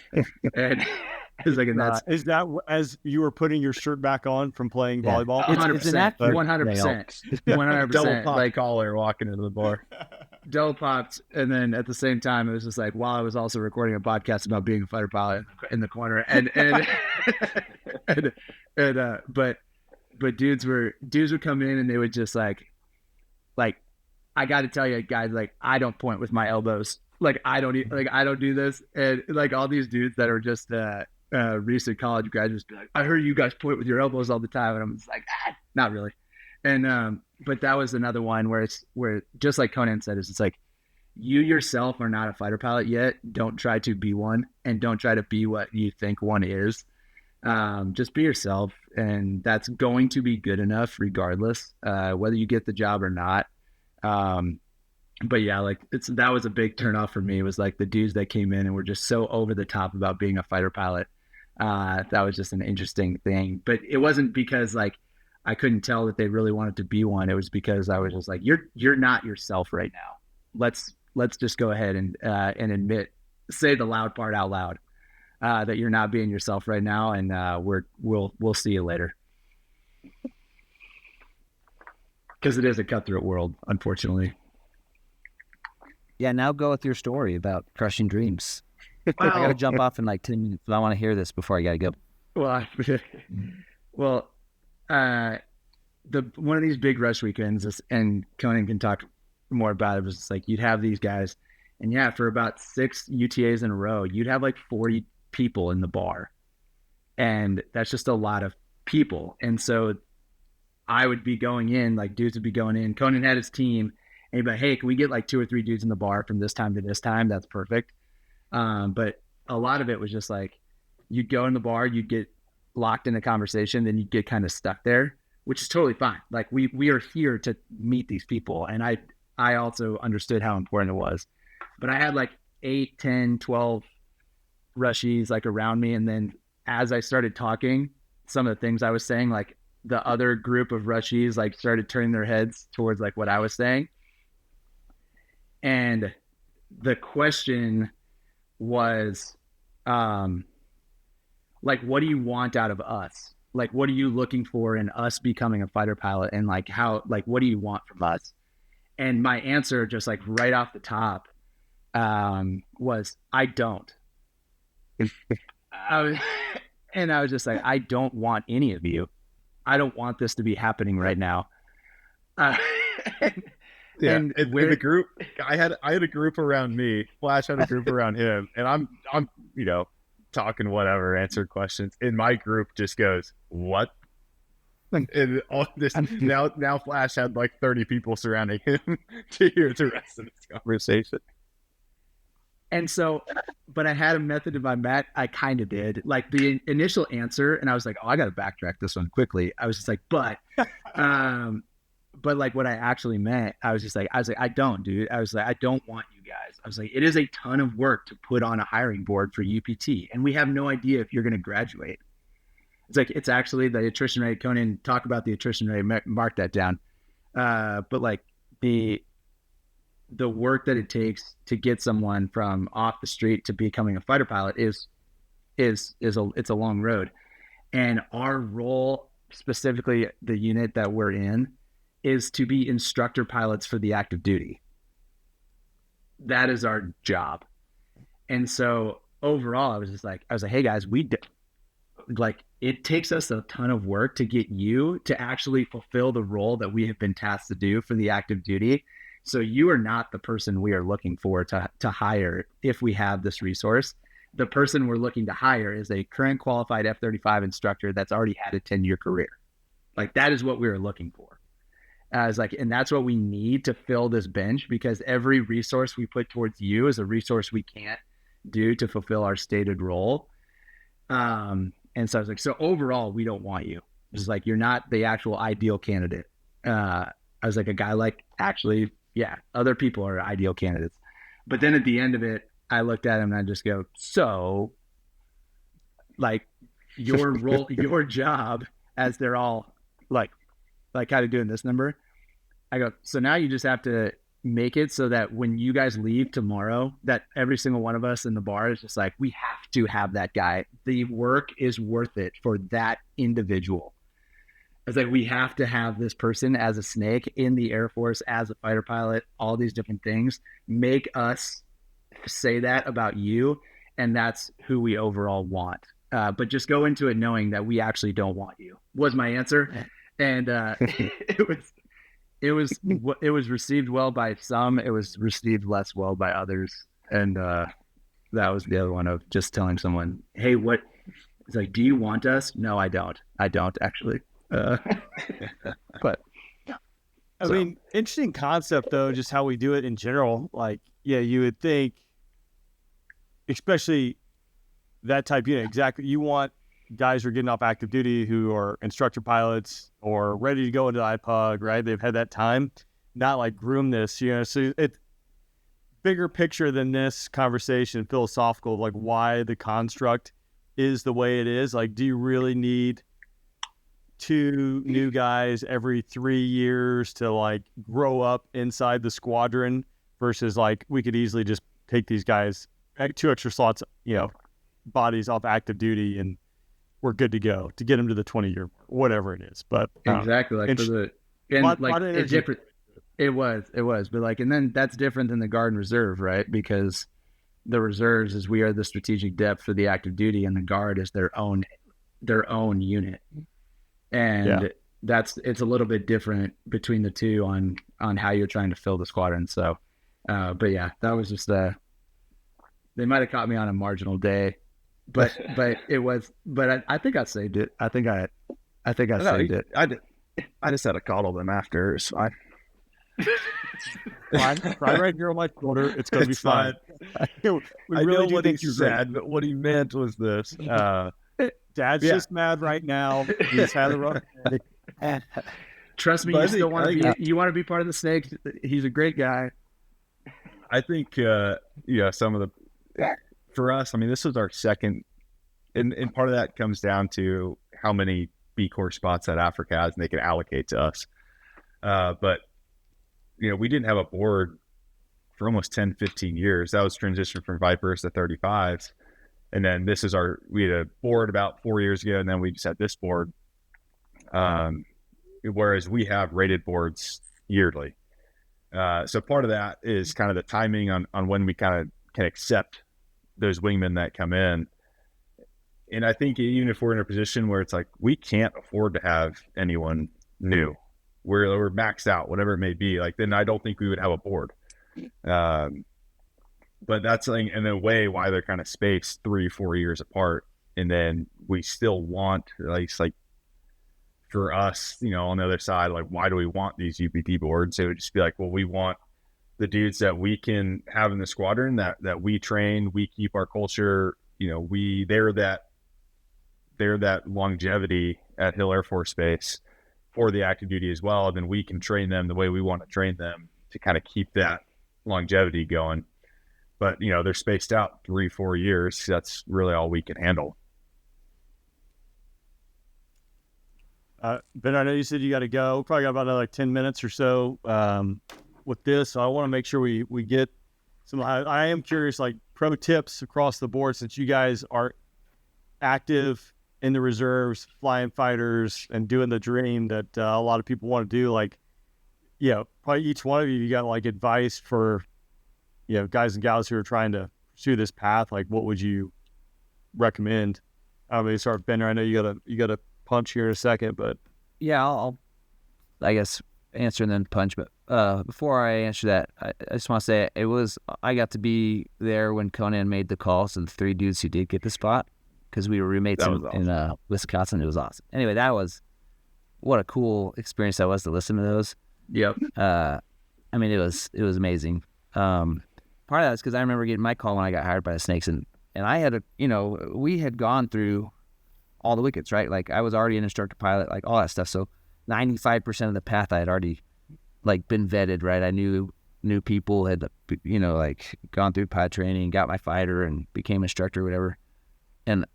[SPEAKER 4] And I was like, and
[SPEAKER 1] is that as you were putting your shirt back on from playing volleyball?
[SPEAKER 4] 100%, 100%,
[SPEAKER 3] double pop
[SPEAKER 4] like
[SPEAKER 3] collar walking into the bar.
[SPEAKER 4] Double popped, and then at the same time, it was just like while I was also recording a podcast about being a fighter pilot in the corner, and but dudes would come in and they would just like I got to tell you guys, like I don't point with my elbows, like I don't do this, and like all these dudes that are just recent college graduates be like, I heard you guys point with your elbows all the time, and I'm just like, not really. And but that was another one where just like Conan said, it's like you yourself are not a fighter pilot yet. Don't try to be one, and don't try to be what you think one is. Just be yourself, and that's going to be good enough regardless, whether you get the job or not. But yeah, like that was a big turnoff for me. It was like the dudes that came in and were just so over the top about being a fighter pilot. That was just an interesting thing, but it wasn't because like I couldn't tell that they really wanted to be one. It was because I was just like, you're not yourself right now. Let's just go ahead and say the loud part out loud, that you're not being yourself right now. And, we'll see you later. Cause it is a cutthroat world, unfortunately.
[SPEAKER 2] Yeah. Now go with your story about crushing dreams.
[SPEAKER 4] Well,
[SPEAKER 2] I got to jump off in like 10 minutes, but I want to hear this before I got to go.
[SPEAKER 4] Well, one of these big rush weekends, and Conan can talk more about it, was just like you'd have these guys, and yeah, for about 6 UTAs in a row, you'd have like 40 people in the bar, and that's just a lot of people. And so I would be going in, like dudes would be going in. Conan had his team, and he'd be like, hey, can we get like 2 or 3 dudes in the bar from this time to this time? That's perfect. But a lot of it was just like, you'd go in the bar, you'd get locked in a conversation, then you'd get kind of stuck there, which is totally fine. Like we are here to meet these people. And I also understood how important it was, but I had like 8, 10, 12 rushies like around me. And then as I started talking, some of the things I was saying, like the other group of rushies like started turning their heads towards like what I was saying. And the question was, like, what do you want out of us? Like, what are you looking for in us becoming a fighter pilot? And like, what do you want from us? And my answer, just like right off the top, was, I don't. I was just like, I don't want any of you. I don't want this to be happening right now.
[SPEAKER 3] And in the group, I had a group around me. Flash had a group around him, and I'm talking whatever, answering questions. And my group just goes, "What?" And all this now Flash had like 30 people surrounding him to hear the rest of this conversation.
[SPEAKER 4] And so, but I had a method in my mat. I kind of did like the initial answer, and I was like, "Oh, I got to backtrack this one quickly." I was just like, "But like what I actually meant, I was like, I don't, dude. I was like, I don't want you guys. I was like, it is a ton of work to put on a hiring board for UPT, and we have no idea if you're going to graduate. It's like, it's actually the attrition rate. Conan, talk about the attrition rate, mark that down. But like the work that it takes to get someone from off the street to becoming a fighter pilot it's a long road. And our role, specifically the unit that we're in, is to be instructor pilots for the active duty. That is our job. And so overall, I was like, hey guys, it takes us a ton of work to get you to actually fulfill the role that we have been tasked to do for the active duty. So you are not the person we are looking for to hire if we have this resource. The person we're looking to hire is a current qualified F-35 instructor that's already had a 10-year career. Like, that is what we are looking for. I was like, and that's what we need to fill this bench, because every resource we put towards you is a resource we can't do to fulfill our stated role. And so I was like, so overall, we don't want you. It's like, you're not the actual ideal candidate. I was like, a guy like, actually, yeah, other people are ideal candidates. But then at the end of it, I looked at him and I just go, so like your role, your job, as they're all like kind of doing this number. I go, so now you just have to make it so that when you guys leave tomorrow, that every single one of us in the bar is just like, we have to have that guy. The work is worth it for that individual. It's like, we have to have this person as a snake in the Air Force, as a fighter pilot, all these different things. Make us say that about you, and that's who we overall want. But just go into it knowing that we actually don't want you, was my answer. And it was received well by some. It was received less well by others. And that was the other one, of just telling someone, hey, what? It's like, do you want us? No, I don't. I don't actually. But
[SPEAKER 1] I mean, interesting concept though, just how we do it in general. Like, yeah, you would think, especially that type unit, exactly. You want guys who are getting off active duty who are instructor pilots or ready to go into IPUG, right? They've had that time, not like groom this, so it's bigger picture than this conversation, philosophical, like why the construct is the way it is. Like, do you really need 2 new guys every 3 years to like grow up inside the squadron, versus like, we could easily just take these guys, 2 extra slots, bodies off active duty, and we're good to go to get them to the 20-year, whatever it is. But
[SPEAKER 4] exactly, like for the it's different. It was, but like, and then that's different than the Guard and Reserve, right? Because the reserves is, we are the strategic depth for the active duty, and the Guard is their own unit, and it's a little bit different between the two on how you're trying to fill the squadron. So, but yeah, that was just they might have caught me on a marginal day. But it was. But I think I saved it. I think I saved it.
[SPEAKER 3] I did. I just had to coddle them after. It's fine.
[SPEAKER 1] Fine, right here on my shoulder. It's gonna be fine. We
[SPEAKER 3] I
[SPEAKER 1] really
[SPEAKER 3] know
[SPEAKER 1] do
[SPEAKER 3] what
[SPEAKER 1] think
[SPEAKER 3] he
[SPEAKER 1] you're great.
[SPEAKER 3] said, but what he meant was this.
[SPEAKER 1] Dad's
[SPEAKER 3] Yeah.
[SPEAKER 1] just mad right now. He's had a rough day.
[SPEAKER 4] Trust me,
[SPEAKER 3] But
[SPEAKER 4] you
[SPEAKER 3] I
[SPEAKER 4] still
[SPEAKER 3] think-
[SPEAKER 4] want
[SPEAKER 3] I
[SPEAKER 4] to be. You want to be part of the Snakes. He's a great guy.
[SPEAKER 3] I think, some of the, for us, I mean, this was our second, and part of that comes down to how many B Corps spots that Africa has and they can allocate to us. But, we didn't have a board for almost 10, 15 years. That was transition from Vipers to 35s. And then we had a board about 4 years ago, and then we just had this board. Whereas we have rated boards yearly. So part of that is kind of the timing on when we kind of can accept those wingmen that come in. And I think even if we're in a position where it's like, we can't afford to have anyone new, we're maxed out, whatever it may be, like, then I don't think we would have a board. But that's like, in a way, why they're kind of spaced 3-4 years apart. And then we still want, like for us, on the other side, like, why do we want these UPD boards? It would just be like, well, we want the dudes that we can have in the squadron that we train, we keep our culture, they're that longevity at Hill Air Force Base for the active duty as well. And then we can train them the way we want to train them to kind of keep that longevity going. But, they're spaced out 3-4 years. That's really all we can handle.
[SPEAKER 1] Ben, I know you said you got to go. We probably got about another 10 minutes or so with this. So I want to make sure we get some. I am curious, like, pro tips across the board, since you guys are active in the reserves, flying fighters, and doing the dream that a lot of people want to do. Like, probably each one of you got like advice for, guys and gals who are trying to pursue this path. Like, what would you recommend? I mean, start Bender. I know you got a punch here in a second, but
[SPEAKER 2] Yeah, I'll I guess answer and then punch. But before I answer that, I just want to say I got to be there when Conan made the calls and the 3 dudes who did get the spot, because we were roommates in Wisconsin. It was awesome. Anyway, what a cool experience that was to listen to those.
[SPEAKER 4] Yep.
[SPEAKER 2] I mean, it was amazing. Part of that is because I remember getting my call when I got hired by the Snakes, and I had we had gone through all the wickets, right? Like, I was already an instructor pilot, like all that stuff. So 95% of the path I had already like been vetted, right? I knew people, had like gone through pilot training, got my fighter, and became instructor or whatever. And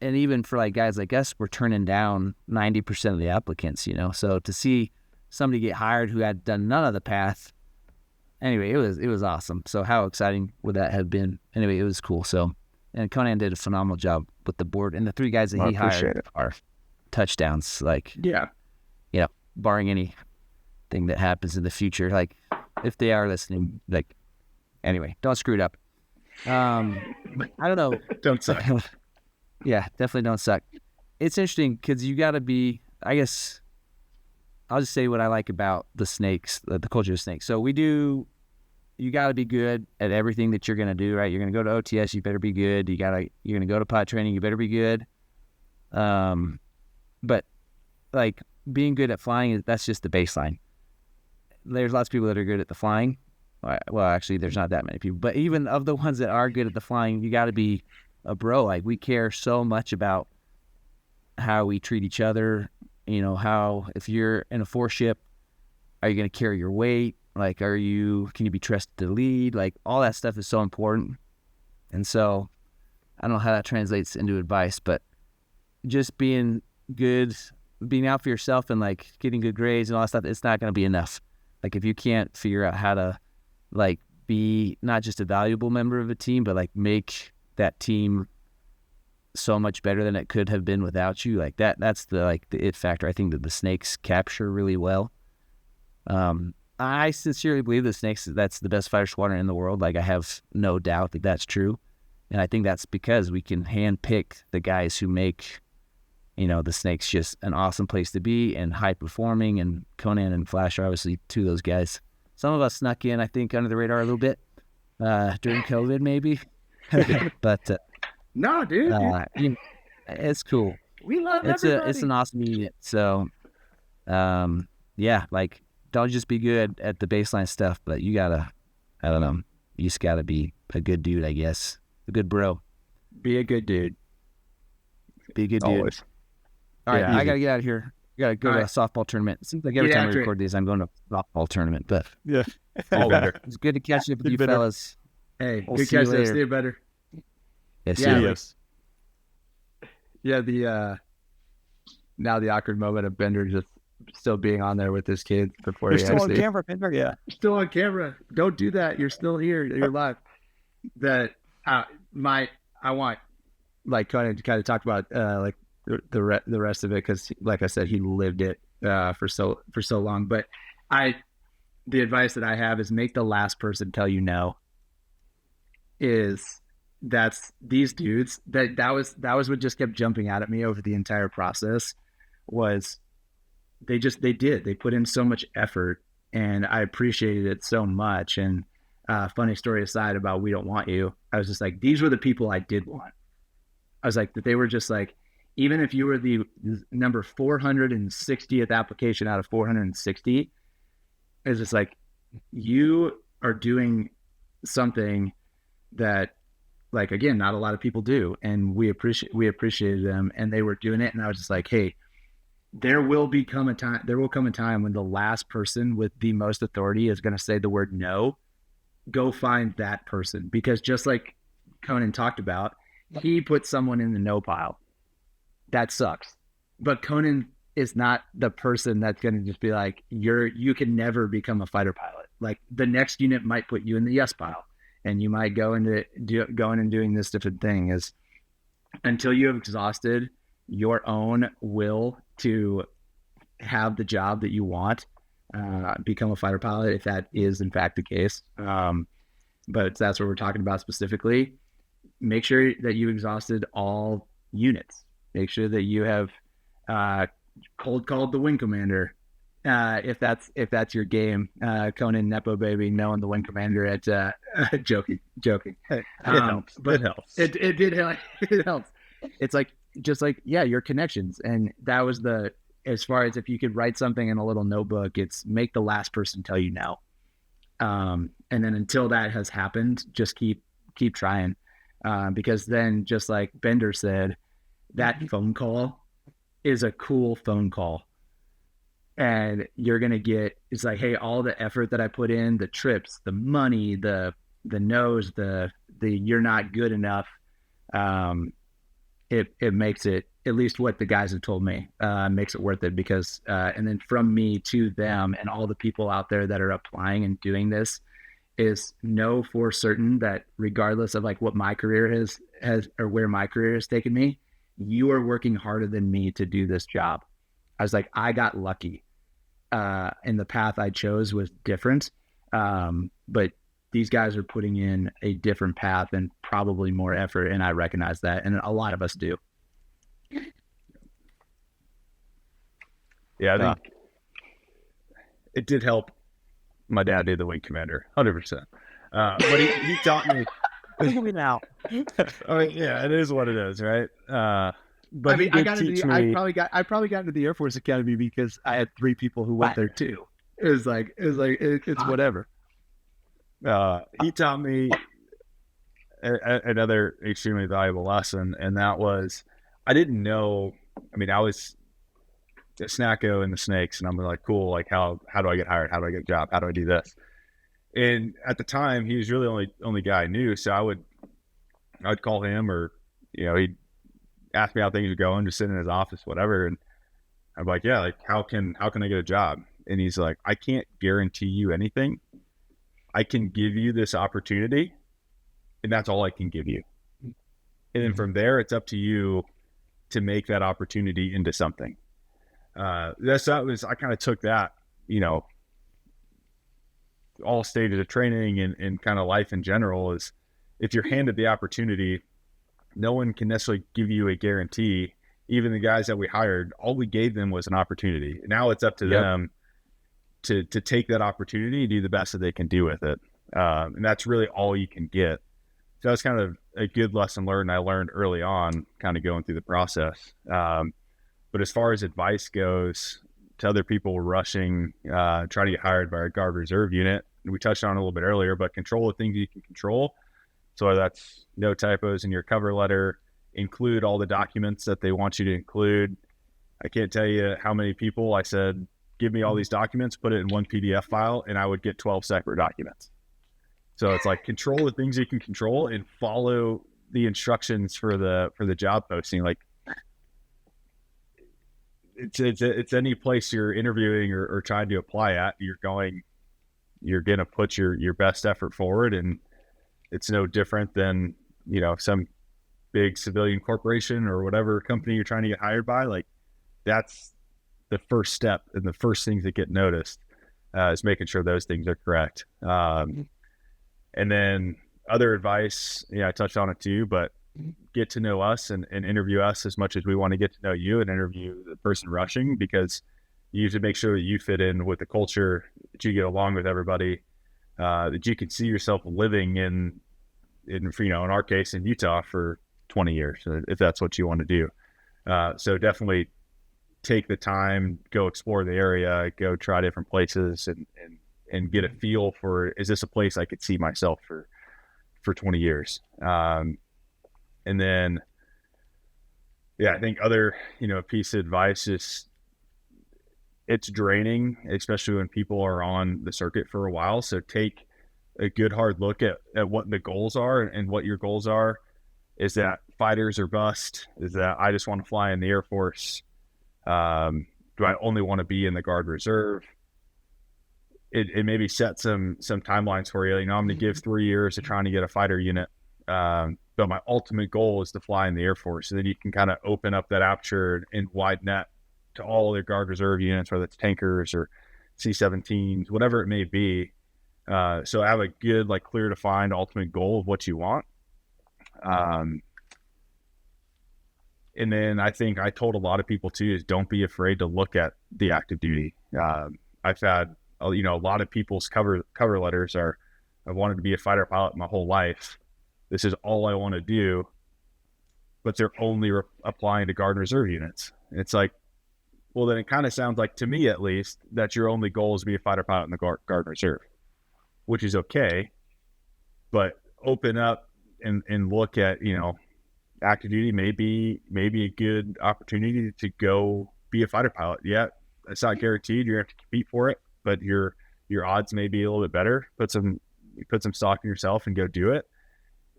[SPEAKER 2] even for like guys like us, we're turning down 90% of the applicants, So to see somebody get hired who had done none of the path, anyway, it was awesome. So how exciting would that have been? Anyway, it was cool. So, and Conan did a phenomenal job with the board, and the 3 guys that he hired are touchdowns. Like,
[SPEAKER 4] Yeah.
[SPEAKER 2] Barring anything that happens in the future, like if they are listening, like, anyway, don't screw it up. I don't know.
[SPEAKER 3] Don't suck.
[SPEAKER 2] Yeah, definitely don't suck. It's interesting because you got to be, I guess, I'll just say what I like about the Snakes, the culture of Snakes. So you got to be good at everything that you're going to do, right? You're going to go to OTS, you better be good. You're going to go to pilot training, you better be good. But like, being good at flying, that's just the baseline. There's lots of people that are good at the flying. Well, actually, there's not that many people. But even of the ones that are good at the flying, you got to be a bro. Like, we care so much about how we treat each other. How, if you're in a 4-ship, are you going to carry your weight? Like, can you be trusted to lead? Like, all that stuff is so important. And so I don't know how that translates into advice, but just being good, being out for yourself and like getting good grades and all that stuff, it's not going to be enough. Like, if you can't figure out how to like be not just a valuable member of a team, but like make that team so much better than it could have been without you, like that's the it factor I think that the Snakes capture really well. I sincerely believe the Snakes, that's the best fighter squadron in the world. Like, I have no doubt that that's true. And I think that's because we can handpick the guys who make, the Snakes just an awesome place to be and high performing. And Conan and Flash are obviously 2 of those guys. Some of us snuck in, I think, under the radar a little bit during COVID, maybe. But
[SPEAKER 4] No, dude.
[SPEAKER 2] it's cool.
[SPEAKER 4] We love
[SPEAKER 2] It's
[SPEAKER 4] everybody.
[SPEAKER 2] it's an awesome unit. So, yeah, like, don't just be good at the baseline stuff, but you gotta, I don't know, you just gotta be a good dude, I guess. A good bro.
[SPEAKER 4] Be a good dude.
[SPEAKER 2] Be a good dude.
[SPEAKER 3] Always.
[SPEAKER 2] All right,
[SPEAKER 4] Yeah,
[SPEAKER 2] I gotta get out of here. I gotta go
[SPEAKER 4] All
[SPEAKER 2] to
[SPEAKER 4] right.
[SPEAKER 2] a softball tournament. It seems like every
[SPEAKER 4] Get
[SPEAKER 2] time we
[SPEAKER 4] after it.
[SPEAKER 2] record these, I'm going to a softball tournament. But
[SPEAKER 1] Yeah.
[SPEAKER 3] All better.
[SPEAKER 2] it's good to catch up with
[SPEAKER 1] Good
[SPEAKER 2] you
[SPEAKER 1] better.
[SPEAKER 2] fellas.
[SPEAKER 4] Hey,
[SPEAKER 2] We'll
[SPEAKER 4] good
[SPEAKER 2] see you
[SPEAKER 4] catch up.
[SPEAKER 2] later.
[SPEAKER 4] See you better.
[SPEAKER 2] Yes,
[SPEAKER 4] Yeah,
[SPEAKER 2] sir.
[SPEAKER 1] Yes.
[SPEAKER 4] Yeah, now the awkward moment of Bender just still being on there with his kids before
[SPEAKER 1] You're
[SPEAKER 4] he
[SPEAKER 1] still on
[SPEAKER 4] actually
[SPEAKER 1] camera, Bender. Yeah.
[SPEAKER 4] still on camera. Don't do that. You're still here. You're live. That I want like Conan to kind of talk about like the rest of it, because like I said, he lived it for so long. But the advice that I have is make the last person tell you no. That's these dudes that was what just kept jumping out at me over the entire process was they put in so much effort, and I appreciated it so much. And funny story aside about We Don't Want You, I was just like, these were the people I did want. I was like, that they were just like, even if you were the number 460th application out of 460, it's just like, you are doing something that, like, again, not a lot of people do, and we appreciated them, and they were doing it. And I was just like, hey, there will come a time when the last person with the most authority is going to say the word no. Go find that person, because just like Conan talked about, he put someone in the no pile. That sucks. But Conan is not the person that's going to just be like, you can never become a fighter pilot. Like, the next unit might put you in the yes pile, and you might go into going and doing this different thing. Is until you have exhausted your own will to have the job that you want, become a fighter pilot, if that is in fact the case. But that's what we're talking about specifically. Make sure that you exhausted all units. Make sure that you have cold called the wing commander, if that's your game. Conan Nepo baby, knowing the wing commander at joking.
[SPEAKER 3] Hey, it helps.
[SPEAKER 4] But
[SPEAKER 3] it helps.
[SPEAKER 4] It did help. It helps. It's like, just like, yeah, your connections. And that was as far as if you could write something in a little notebook, it's make the last person tell you no. And then until that has happened, just keep trying. Because then, just like Bender said, that phone call is a cool phone call. And you're going to get, it's like, hey, all the effort that I put in, the trips, the money, the no's, the you're not good enough. It makes it, at least what the guys have told me, makes it worth it, because, and then from me to them and all the people out there that are applying and doing this, is know for certain that regardless of like what my career has or where my career has taken me, you are working harder than me to do this job. I was like, I got lucky, and the path I chose was different. But these guys are putting in a different path and probably more effort, and I recognize that, and a lot of us do.
[SPEAKER 3] Yeah, I think it did help my dad do the wing commander, 100%. But he taught me.
[SPEAKER 2] now.
[SPEAKER 3] I mean, yeah, it is what it is, right? But
[SPEAKER 4] I mean,
[SPEAKER 3] he did teach me.
[SPEAKER 4] I probably got into the Air Force Academy because I had 3 people who went there too. It's whatever.
[SPEAKER 3] He taught me another extremely valuable lesson, and that was, I didn't know. I mean, I was a snacko in the snakes, and I'm like, cool. Like, how do I get hired? How do I get a job? How do I do this? And at the time, he was really only guy I knew. So I'd call him, or he'd ask me how things are going, just sit in his office, whatever. And I'm like, yeah, like how can I get a job? And he's like, I can't guarantee you anything. I can give you this opportunity, and that's all I can give you. And then from there, it's up to you to make that opportunity into something. I kind of took that, all stages of training and kind of life in general, is if you're handed the opportunity, no one can necessarily give you a guarantee. Even the guys that we hired, all we gave them was an opportunity. Now it's up to them to take that opportunity and do the best that they can do with it. And that's really all you can get. So that's kind of a good lesson learned. I learned early on, kind of going through the process. But as far as advice goes to other people rushing, trying to get hired by a guard reserve unit. And we touched on it a little bit earlier, but control the things you can control. So whether that's no typos in your cover letter, include all the documents that they want you to include. I can't tell you how many people I said, give me all these documents, put it in one PDF file, and I would get 12 separate documents. So it's like control the things you can control and follow the instructions for the job posting. Like it's any place you're interviewing or trying to apply at, you're going to put your best effort forward. And it's no different than, some big civilian corporation or whatever company you're trying to get hired by. Like that's the first step and the first things that get noticed is making sure those things are correct. And then other advice, I touched on it too, but get to know us and interview us as much as we want to get to know you and interview the person rushing, because you need to make sure that you fit in with the culture, that you get along with everybody, that you can see yourself living in our case in Utah for 20 years, if that's what you want to do. So definitely take the time, go explore the area, go try different places and get a feel for, is this a place I could see myself for 20 years? And then, I think other, piece of advice is it's draining, especially when people are on the circuit for a while. So take a good hard look at what the goals are and what your goals are. Is that fighters or bust? Is that I just want to fly in the Air Force? Do I only want to be in the Guard Reserve? It maybe set some timelines for you. I'm going to give 3 years to trying to get a fighter unit. But my ultimate goal is to fly in the Air Force. So then you can kind of open up that aperture and wide net to all their Guard Reserve units, whether it's tankers or C-17s, whatever it may be. So have a good, clear defined ultimate goal of what you want. And then I think I told a lot of people too, is don't be afraid to look at the active duty. I've had, a lot of people's cover letters are, I wanted to be a fighter pilot my whole life. This is all I want to do, but they're only applying to Guard Reserve units. And it's like, well, then it kind of sounds like, to me at least, that your only goal is to be a fighter pilot in the Guard Reserve, which is okay. But open up and look at, active duty may be a good opportunity to go be a fighter pilot. Yeah, it's not guaranteed. You're going to have to compete for it, but your odds may be a little bit better. Put some stock in yourself and go do it.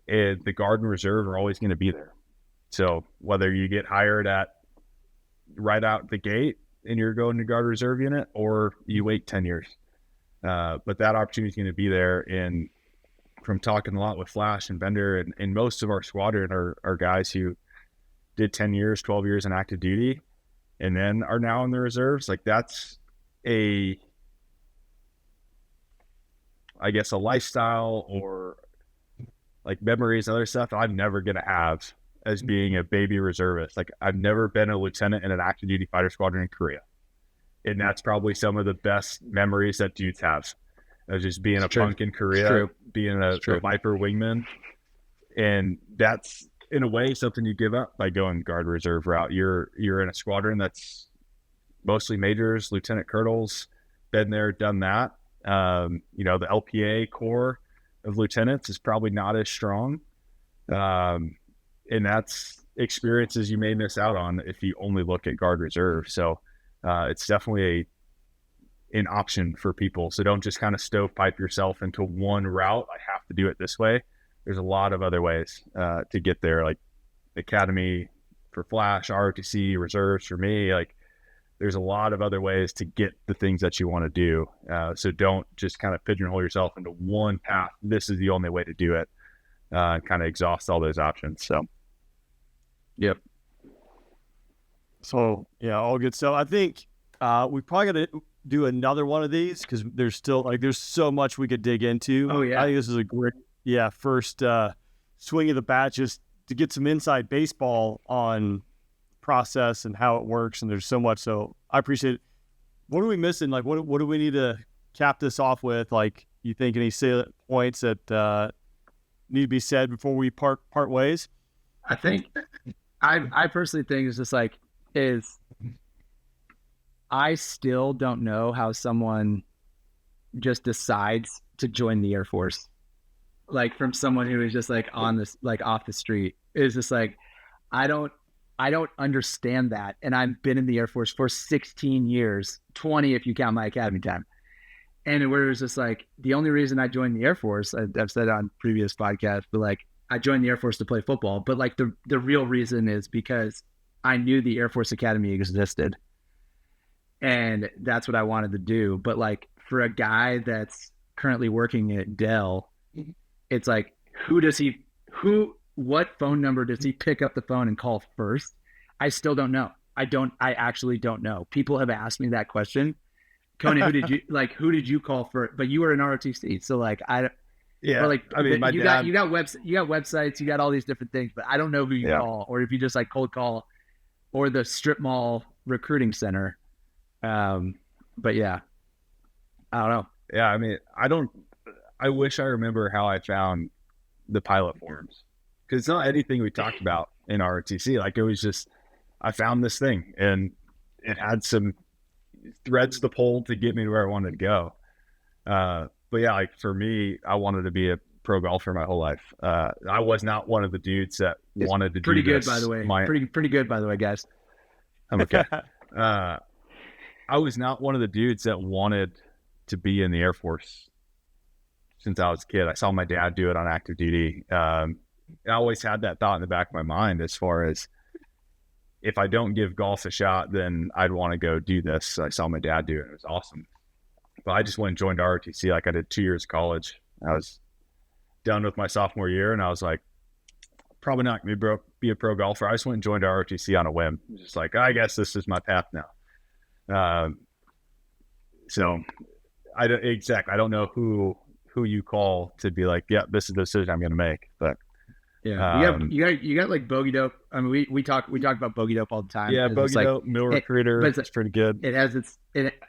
[SPEAKER 3] And the Guard and Reserve are always going to be there. So whether you get hired at right out the gate and you're going to Guard Reserve unit, or you wait 10 years, but that opportunity is going to be there. And from talking a lot with Flash and Bender and most of our squadron are guys who did 10 years, 12 years in active duty and then are now in the reserves. Like that's a lifestyle or memories and other stuff I'm never going to have as being a baby reservist. I've never been a lieutenant in an active duty fighter squadron in Korea. And that's probably some of the best memories that dudes have. Just being a punk in Korea, being a Viper wingman. And that's, in a way, something you give up by going Guard Reserve route. You're in a squadron that's mostly majors, lieutenant colonels, been there, done that. The LPA corps of lieutenants is probably not as strong. And that's experiences you may miss out on if you only look at Guard Reserve. So it's definitely an option for people. So don't just kind of stovepipe yourself into one route. I have to do it this way. There's a lot of other ways to get there, like Academy for Flash, ROTC, reserves for me. There's a lot of other ways to get the things that you want to do. So don't just kind of pigeonhole yourself into one path. This is the only way to do it. And kind of exhaust all those options. So, yep.
[SPEAKER 1] So yeah, all good stuff. I think we probably got to do another one of these because there's still there's so much we could dig into.
[SPEAKER 4] Oh yeah,
[SPEAKER 1] I think this is a great first swing of the bat, just to get some inside baseball on process and how it works. And there's so much. So I appreciate it. What are we missing? What do we need to cap this off with? You think any salient points that need to be said before we part ways?
[SPEAKER 4] I think I personally think it's just I still don't know how someone just decides to join the Air Force. Like from someone who is just like on this, like off the street, is just like, I don't understand that. And I've been in the Air Force for 16 years, 20 if you count my academy time. And where it was just like, the only reason I joined the Air Force, I've said on previous podcasts, but like I joined the Air Force to play football. But like the real reason is because I knew the Air Force Academy existed. And that's what I wanted to do. But like for a guy that's currently working at Dell, it's like, what phone number does he pick up the phone and call first? I still don't know. I actually don't know. People have asked me that question. Conan, who did you call first? But you were in ROTC. So like,
[SPEAKER 3] yeah,
[SPEAKER 4] like,
[SPEAKER 3] I mean,
[SPEAKER 4] you got websites, you got all these different things, but I don't know who you call, or if you just like cold call or the strip mall recruiting center. But yeah, I don't know.
[SPEAKER 3] Yeah. I mean, I wish I remember how I found the pilot forums, because it's not anything we talked about in ROTC. Like it was just, I found this thing and it had some threads to pull to get me to where I wanted to go. But yeah, like for me, I wanted to be a pro golfer my whole life. I was not one of the dudes that wanted to
[SPEAKER 4] pretty
[SPEAKER 3] do
[SPEAKER 4] good,
[SPEAKER 3] this.
[SPEAKER 4] by the way. Pretty good, by the way, guys.
[SPEAKER 3] I'm okay. I was not one of the dudes that wanted to be in the Air Force since I was a kid. I saw my dad do it on active duty. I always had that thought in the back of my mind, as far as if I don't give golf a shot, then I'd want to go do this. I saw my dad do it. It was awesome. But I just went and joined ROTC. Like I did 2 years of college. I was done with my sophomore year, and I was like, probably not going to be a pro golfer. I just went and joined ROTC on a whim. Just like, I guess this is my path now. So I don't know who you call to be like, yeah, this is the decision I'm going to make. But
[SPEAKER 4] yeah, you got like bogey dope. I mean, we talk about bogey dope all the time.
[SPEAKER 3] Yeah, bogey dope, mill recruiter. It's pretty good.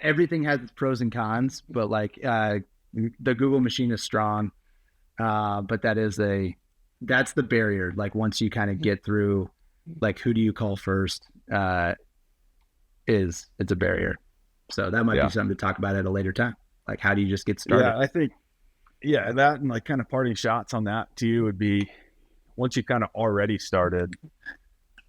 [SPEAKER 4] Everything has its pros and cons, but like the Google machine is strong. But that's the barrier. Like once you kind of get through, like who do you call first? It's a barrier. So that might be something to talk about at a later time. Like how do you just get started?
[SPEAKER 3] Yeah, I think that and like kind of parting shots on that too would be, once you kind of already started,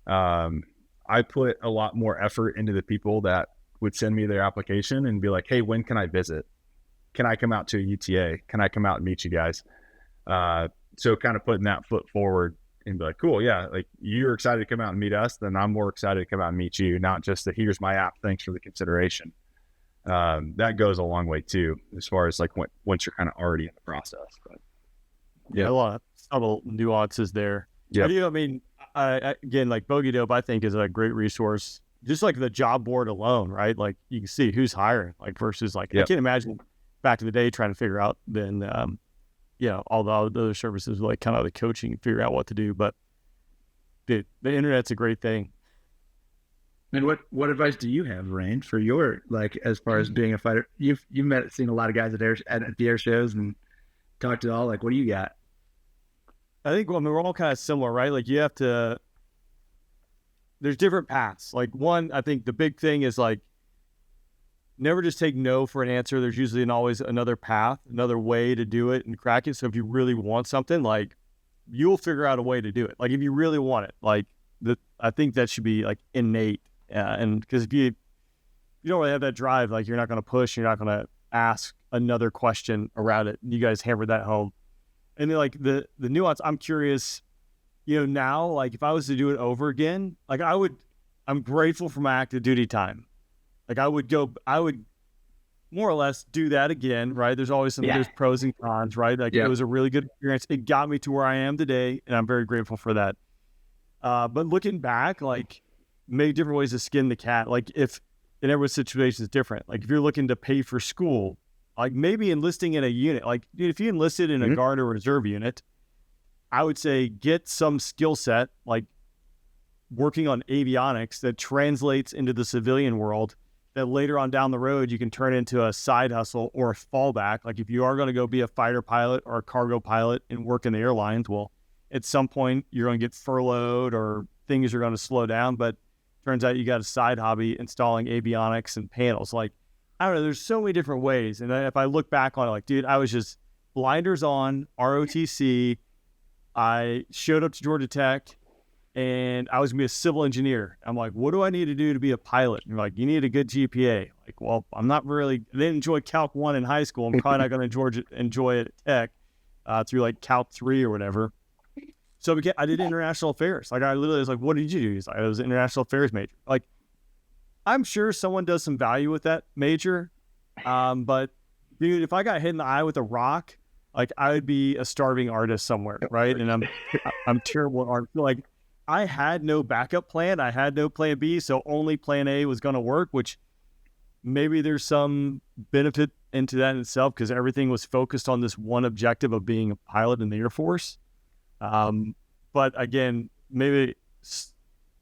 [SPEAKER 3] I put a lot more effort into the people that would send me their application and be like, hey, when can I visit? Can I come out to a UTA? Can I come out and meet you guys? So kind of putting that foot forward and be like, cool, yeah, like you're excited to come out and meet us, then I'm more excited to come out and meet you, not just that here's my app, thanks for the consideration. That goes a long way too, as far as like once you're kind of already in the process. But
[SPEAKER 1] yeah, a lot of subtle nuances there.
[SPEAKER 3] Yeah,
[SPEAKER 1] I mean, again, like Bogey Dope, I think is a great resource. Just like the job board alone, right? Like you can see who's hiring, like versus like I can't imagine back in the day trying to figure out then, all the other services like kind of the coaching, figure out what to do. But dude, the internet's a great thing.
[SPEAKER 4] And what advice do you have, Rain, for your, like, as far as being a fighter? You've seen a lot of guys at the air shows and talked to all. Like, what do you got?
[SPEAKER 1] I think we're all kind of similar, right? Like you have to. There's different paths. Like one, I think the big thing is like never just take no for an answer. There's usually always another path, another way to do it and crack it. So if you really want something, like you'll figure out a way to do it. Like if you really want it, like I think that should be like innate. And because if you don't really have that drive, like you're not going to push, you're not going to ask another question around it. You guys hammered that home. And then like the nuance, I'm curious, now, like if I was to do it over again, like I'm grateful for my active duty time. Like I would more or less do that again, right? There's always there's pros and cons, right? Like it was a really good experience. It got me to where I am today, and I'm very grateful for that. But looking back, like many different ways to skin the cat. Like if in every situation is different. Like if you're looking to pay for school, like maybe enlisting in a unit, like dude, if you enlisted in a guard or reserve unit, I would say get some skill set, like working on avionics that translates into the civilian world that later on down the road, you can turn into a side hustle or a fallback. Like if you are going to go be a fighter pilot or a cargo pilot and work in the airlines, well, at some point you're going to get furloughed or things are going to slow down, but turns out you got a side hobby installing avionics and panels. Like, I don't know, there's so many different ways. And if I look back on it, like, dude, I was just blinders on, ROTC. I showed up to Georgia Tech and I was gonna be a civil engineer. I'm like, what do I need to do to be a pilot? And you're like, you need a good GPA. Like, well, I didn't enjoy Calc 1 in high school. I'm probably not gonna enjoy it at Tech through like Calc 3 or whatever. So I did international affairs. Like, I literally was like, what did you do? He's like, I was an international affairs major. Like, I'm sure someone does some value with that major. But dude, if I got hit in the eye with a rock, like, I would be a starving artist somewhere, right? And I'm terrible at art. Like, I had no backup plan. I had no plan B, so only plan A was going to work, which maybe there's some benefit into that in itself because everything was focused on this one objective of being a pilot in the Air Force. But again, maybe it's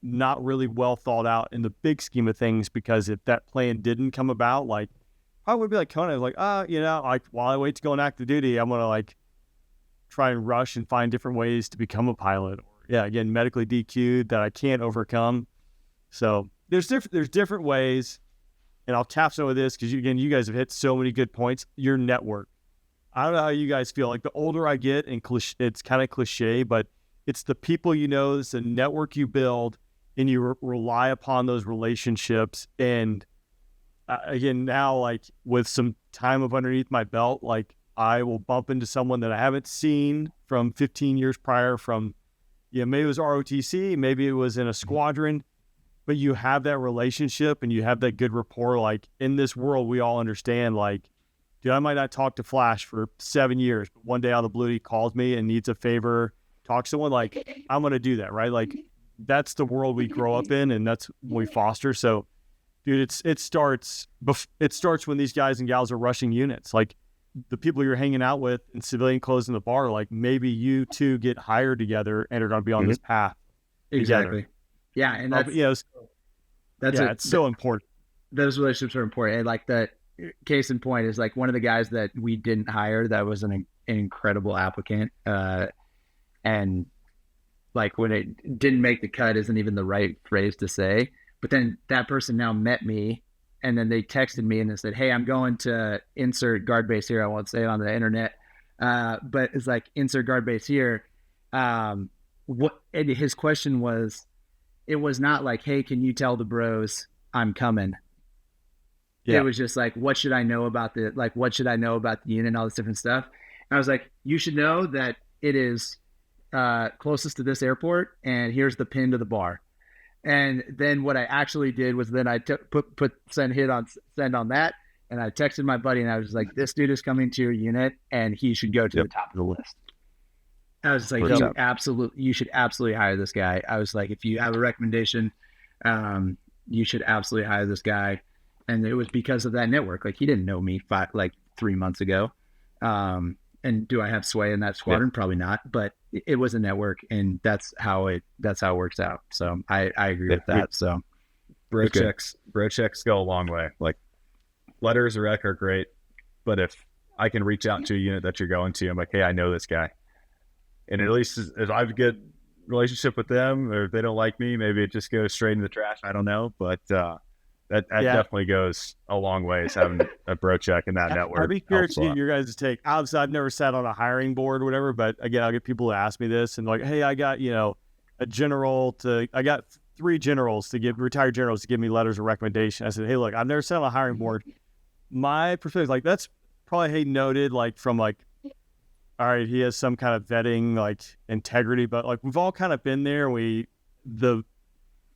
[SPEAKER 1] not really well thought out in the big scheme of things, because if that plan didn't come about, like, I would be like Conan, like, like, while I wait to go on active duty, I'm going to like try and rush and find different ways to become a pilot. Or, again, medically DQ'd that I can't overcome. So there's different ways, and I'll tap some of this because you guys have hit so many good points. Your network. I don't know how you guys feel. Like, the older I get, and it's kind of cliche, but it's the people you know, it's the network you build, and you rely upon those relationships. And again, now, like, with some time of underneath my belt, like, I will bump into someone that I haven't seen from 15 years prior from, maybe it was ROTC, maybe it was in a squadron, but you have that relationship and you have that good rapport. Like, in this world, we all understand, like, dude, I might not talk to Flash for 7 years, but one day out of the blue, he calls me and needs a favor, talks to someone, like, I'm going to do that, right? Like, that's the world we grow up in, and that's what we foster. So, dude, it starts when these guys and gals are rushing units. Like, the people you're hanging out with in civilian clothes in the bar, like, maybe you two get hired together and are going to be on this path
[SPEAKER 4] exactly
[SPEAKER 1] together.
[SPEAKER 4] Yeah, and that's
[SPEAKER 1] it's so important.
[SPEAKER 4] Those relationships are important. And like, the case in point is, like, one of the guys that we didn't hire that was an incredible applicant, and like, when it didn't make the cut isn't even the right phrase to say, but then that person now met me, and then they texted me and they said, hey, I'm going to insert guard base here. I won't say it on the internet, but it's like, insert guard base here. And his question was, it was not like, hey, can you tell the bros I'm coming? Yeah. It was just like, what should I know about the unit and all this different stuff? And I was like, you should know that it is closest to this airport, and here's the pin to the bar. And then what I actually did was then I put send on that, and I texted my buddy, and I was like, this dude is coming to your unit, and he should go to the top of the list. I was like, you should absolutely hire this guy. I was like, if you have a recommendation, you should absolutely hire this guy. And it was because of that network. Like, he didn't know me 3 months ago. And do I have sway in that squadron? Yeah. Probably not, but it was a network, and that's how it works out. So I agree with that. So
[SPEAKER 3] bro checks go a long way. Like, letters of rec are great, but if I can reach out to a unit that you're going to, I'm like, hey, I know this guy. And at least if I have a good relationship with them, or if they don't like me, maybe it just goes straight into the trash. I don't know. But that definitely goes a long way, is having a bro check in that network.
[SPEAKER 1] I'd be curious to get your guys' take. Obviously, I've never sat on a hiring board or whatever, but again, I'll get people to ask me this, and like, hey, I got, I got 3 generals retired generals to give me letters of recommendation. I said, hey, look, I've never sat on a hiring board. My perspective, like, that's probably, hey, noted, like, from like, all right, he has some kind of vetting, like, integrity, but like, we've all kind of been there.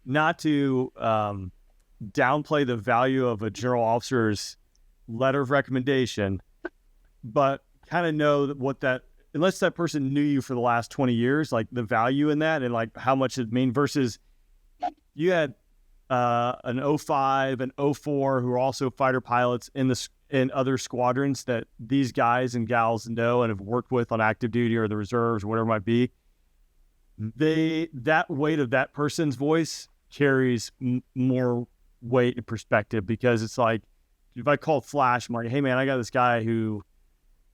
[SPEAKER 1] Not to downplay the value of a general officer's letter of recommendation, but kind of know that unless that person knew you for the last 20 years, like, the value in that and like how much it mean, versus you had an 05 and 04 who are also fighter pilots in other squadrons that these guys and gals know and have worked with on active duty or the reserves or whatever it might be. That weight of that person's voice carries more weight and perspective, because it's like, if I called Flash, I'm like, hey man, I got this guy who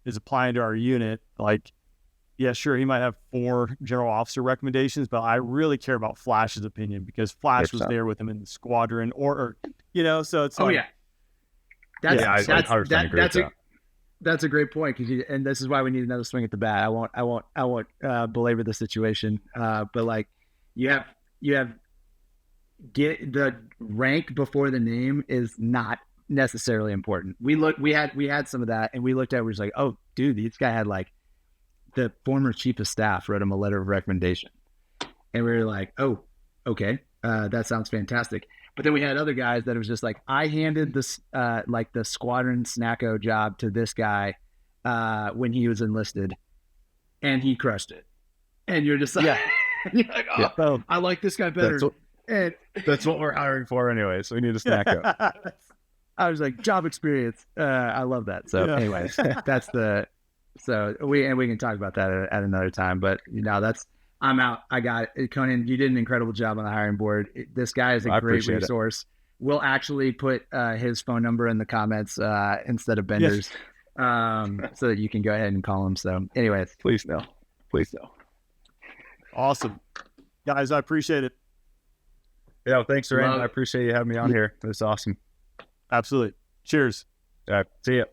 [SPEAKER 1] is applying to our unit. Like, yeah, sure, he might have 4 general officer recommendations, but I really care about Flash's opinion because Flash was
[SPEAKER 3] 100%.
[SPEAKER 1] there with him in the squadron, or so it's
[SPEAKER 4] Oh
[SPEAKER 1] like,
[SPEAKER 4] yeah, that's
[SPEAKER 3] Yeah, I 100% agree with that.
[SPEAKER 4] that's a great point and this is why we need another swing at the bat. I won't belabor the situation, but like you have get the rank before the name is not necessarily important. We had some of that, and we looked at it, we was like, oh dude, this guy had like the former chief of staff wrote him a letter of recommendation, and we were like, oh, okay, that sounds fantastic. But then we had other guys that it was just like, I handed this like the squadron snacko job to this guy when he was enlisted, and he crushed it. And you're just like,
[SPEAKER 1] Yeah.
[SPEAKER 4] you're like, oh,
[SPEAKER 1] so
[SPEAKER 4] I like this guy better.
[SPEAKER 3] That's what we're hiring for anyway. So we need a snack up.
[SPEAKER 4] I was like, job experience. I love that. So,
[SPEAKER 1] Yeah.
[SPEAKER 4] anyways, we can talk about that at another time. But I'm out. I got it. Conan, you did an incredible job on the hiring board. This guy is a
[SPEAKER 3] I
[SPEAKER 4] great
[SPEAKER 3] appreciate it.
[SPEAKER 4] resource. We'll actually put his phone number in the comments instead of Bender's, so that you can go ahead and call him. So, anyways,
[SPEAKER 3] Please no.
[SPEAKER 1] awesome, guys, I appreciate it.
[SPEAKER 3] Yeah, well, thanks, Ryan.
[SPEAKER 4] Love it.
[SPEAKER 3] I appreciate you having me on here. It's awesome.
[SPEAKER 1] Absolutely. Cheers.
[SPEAKER 3] All right, see ya.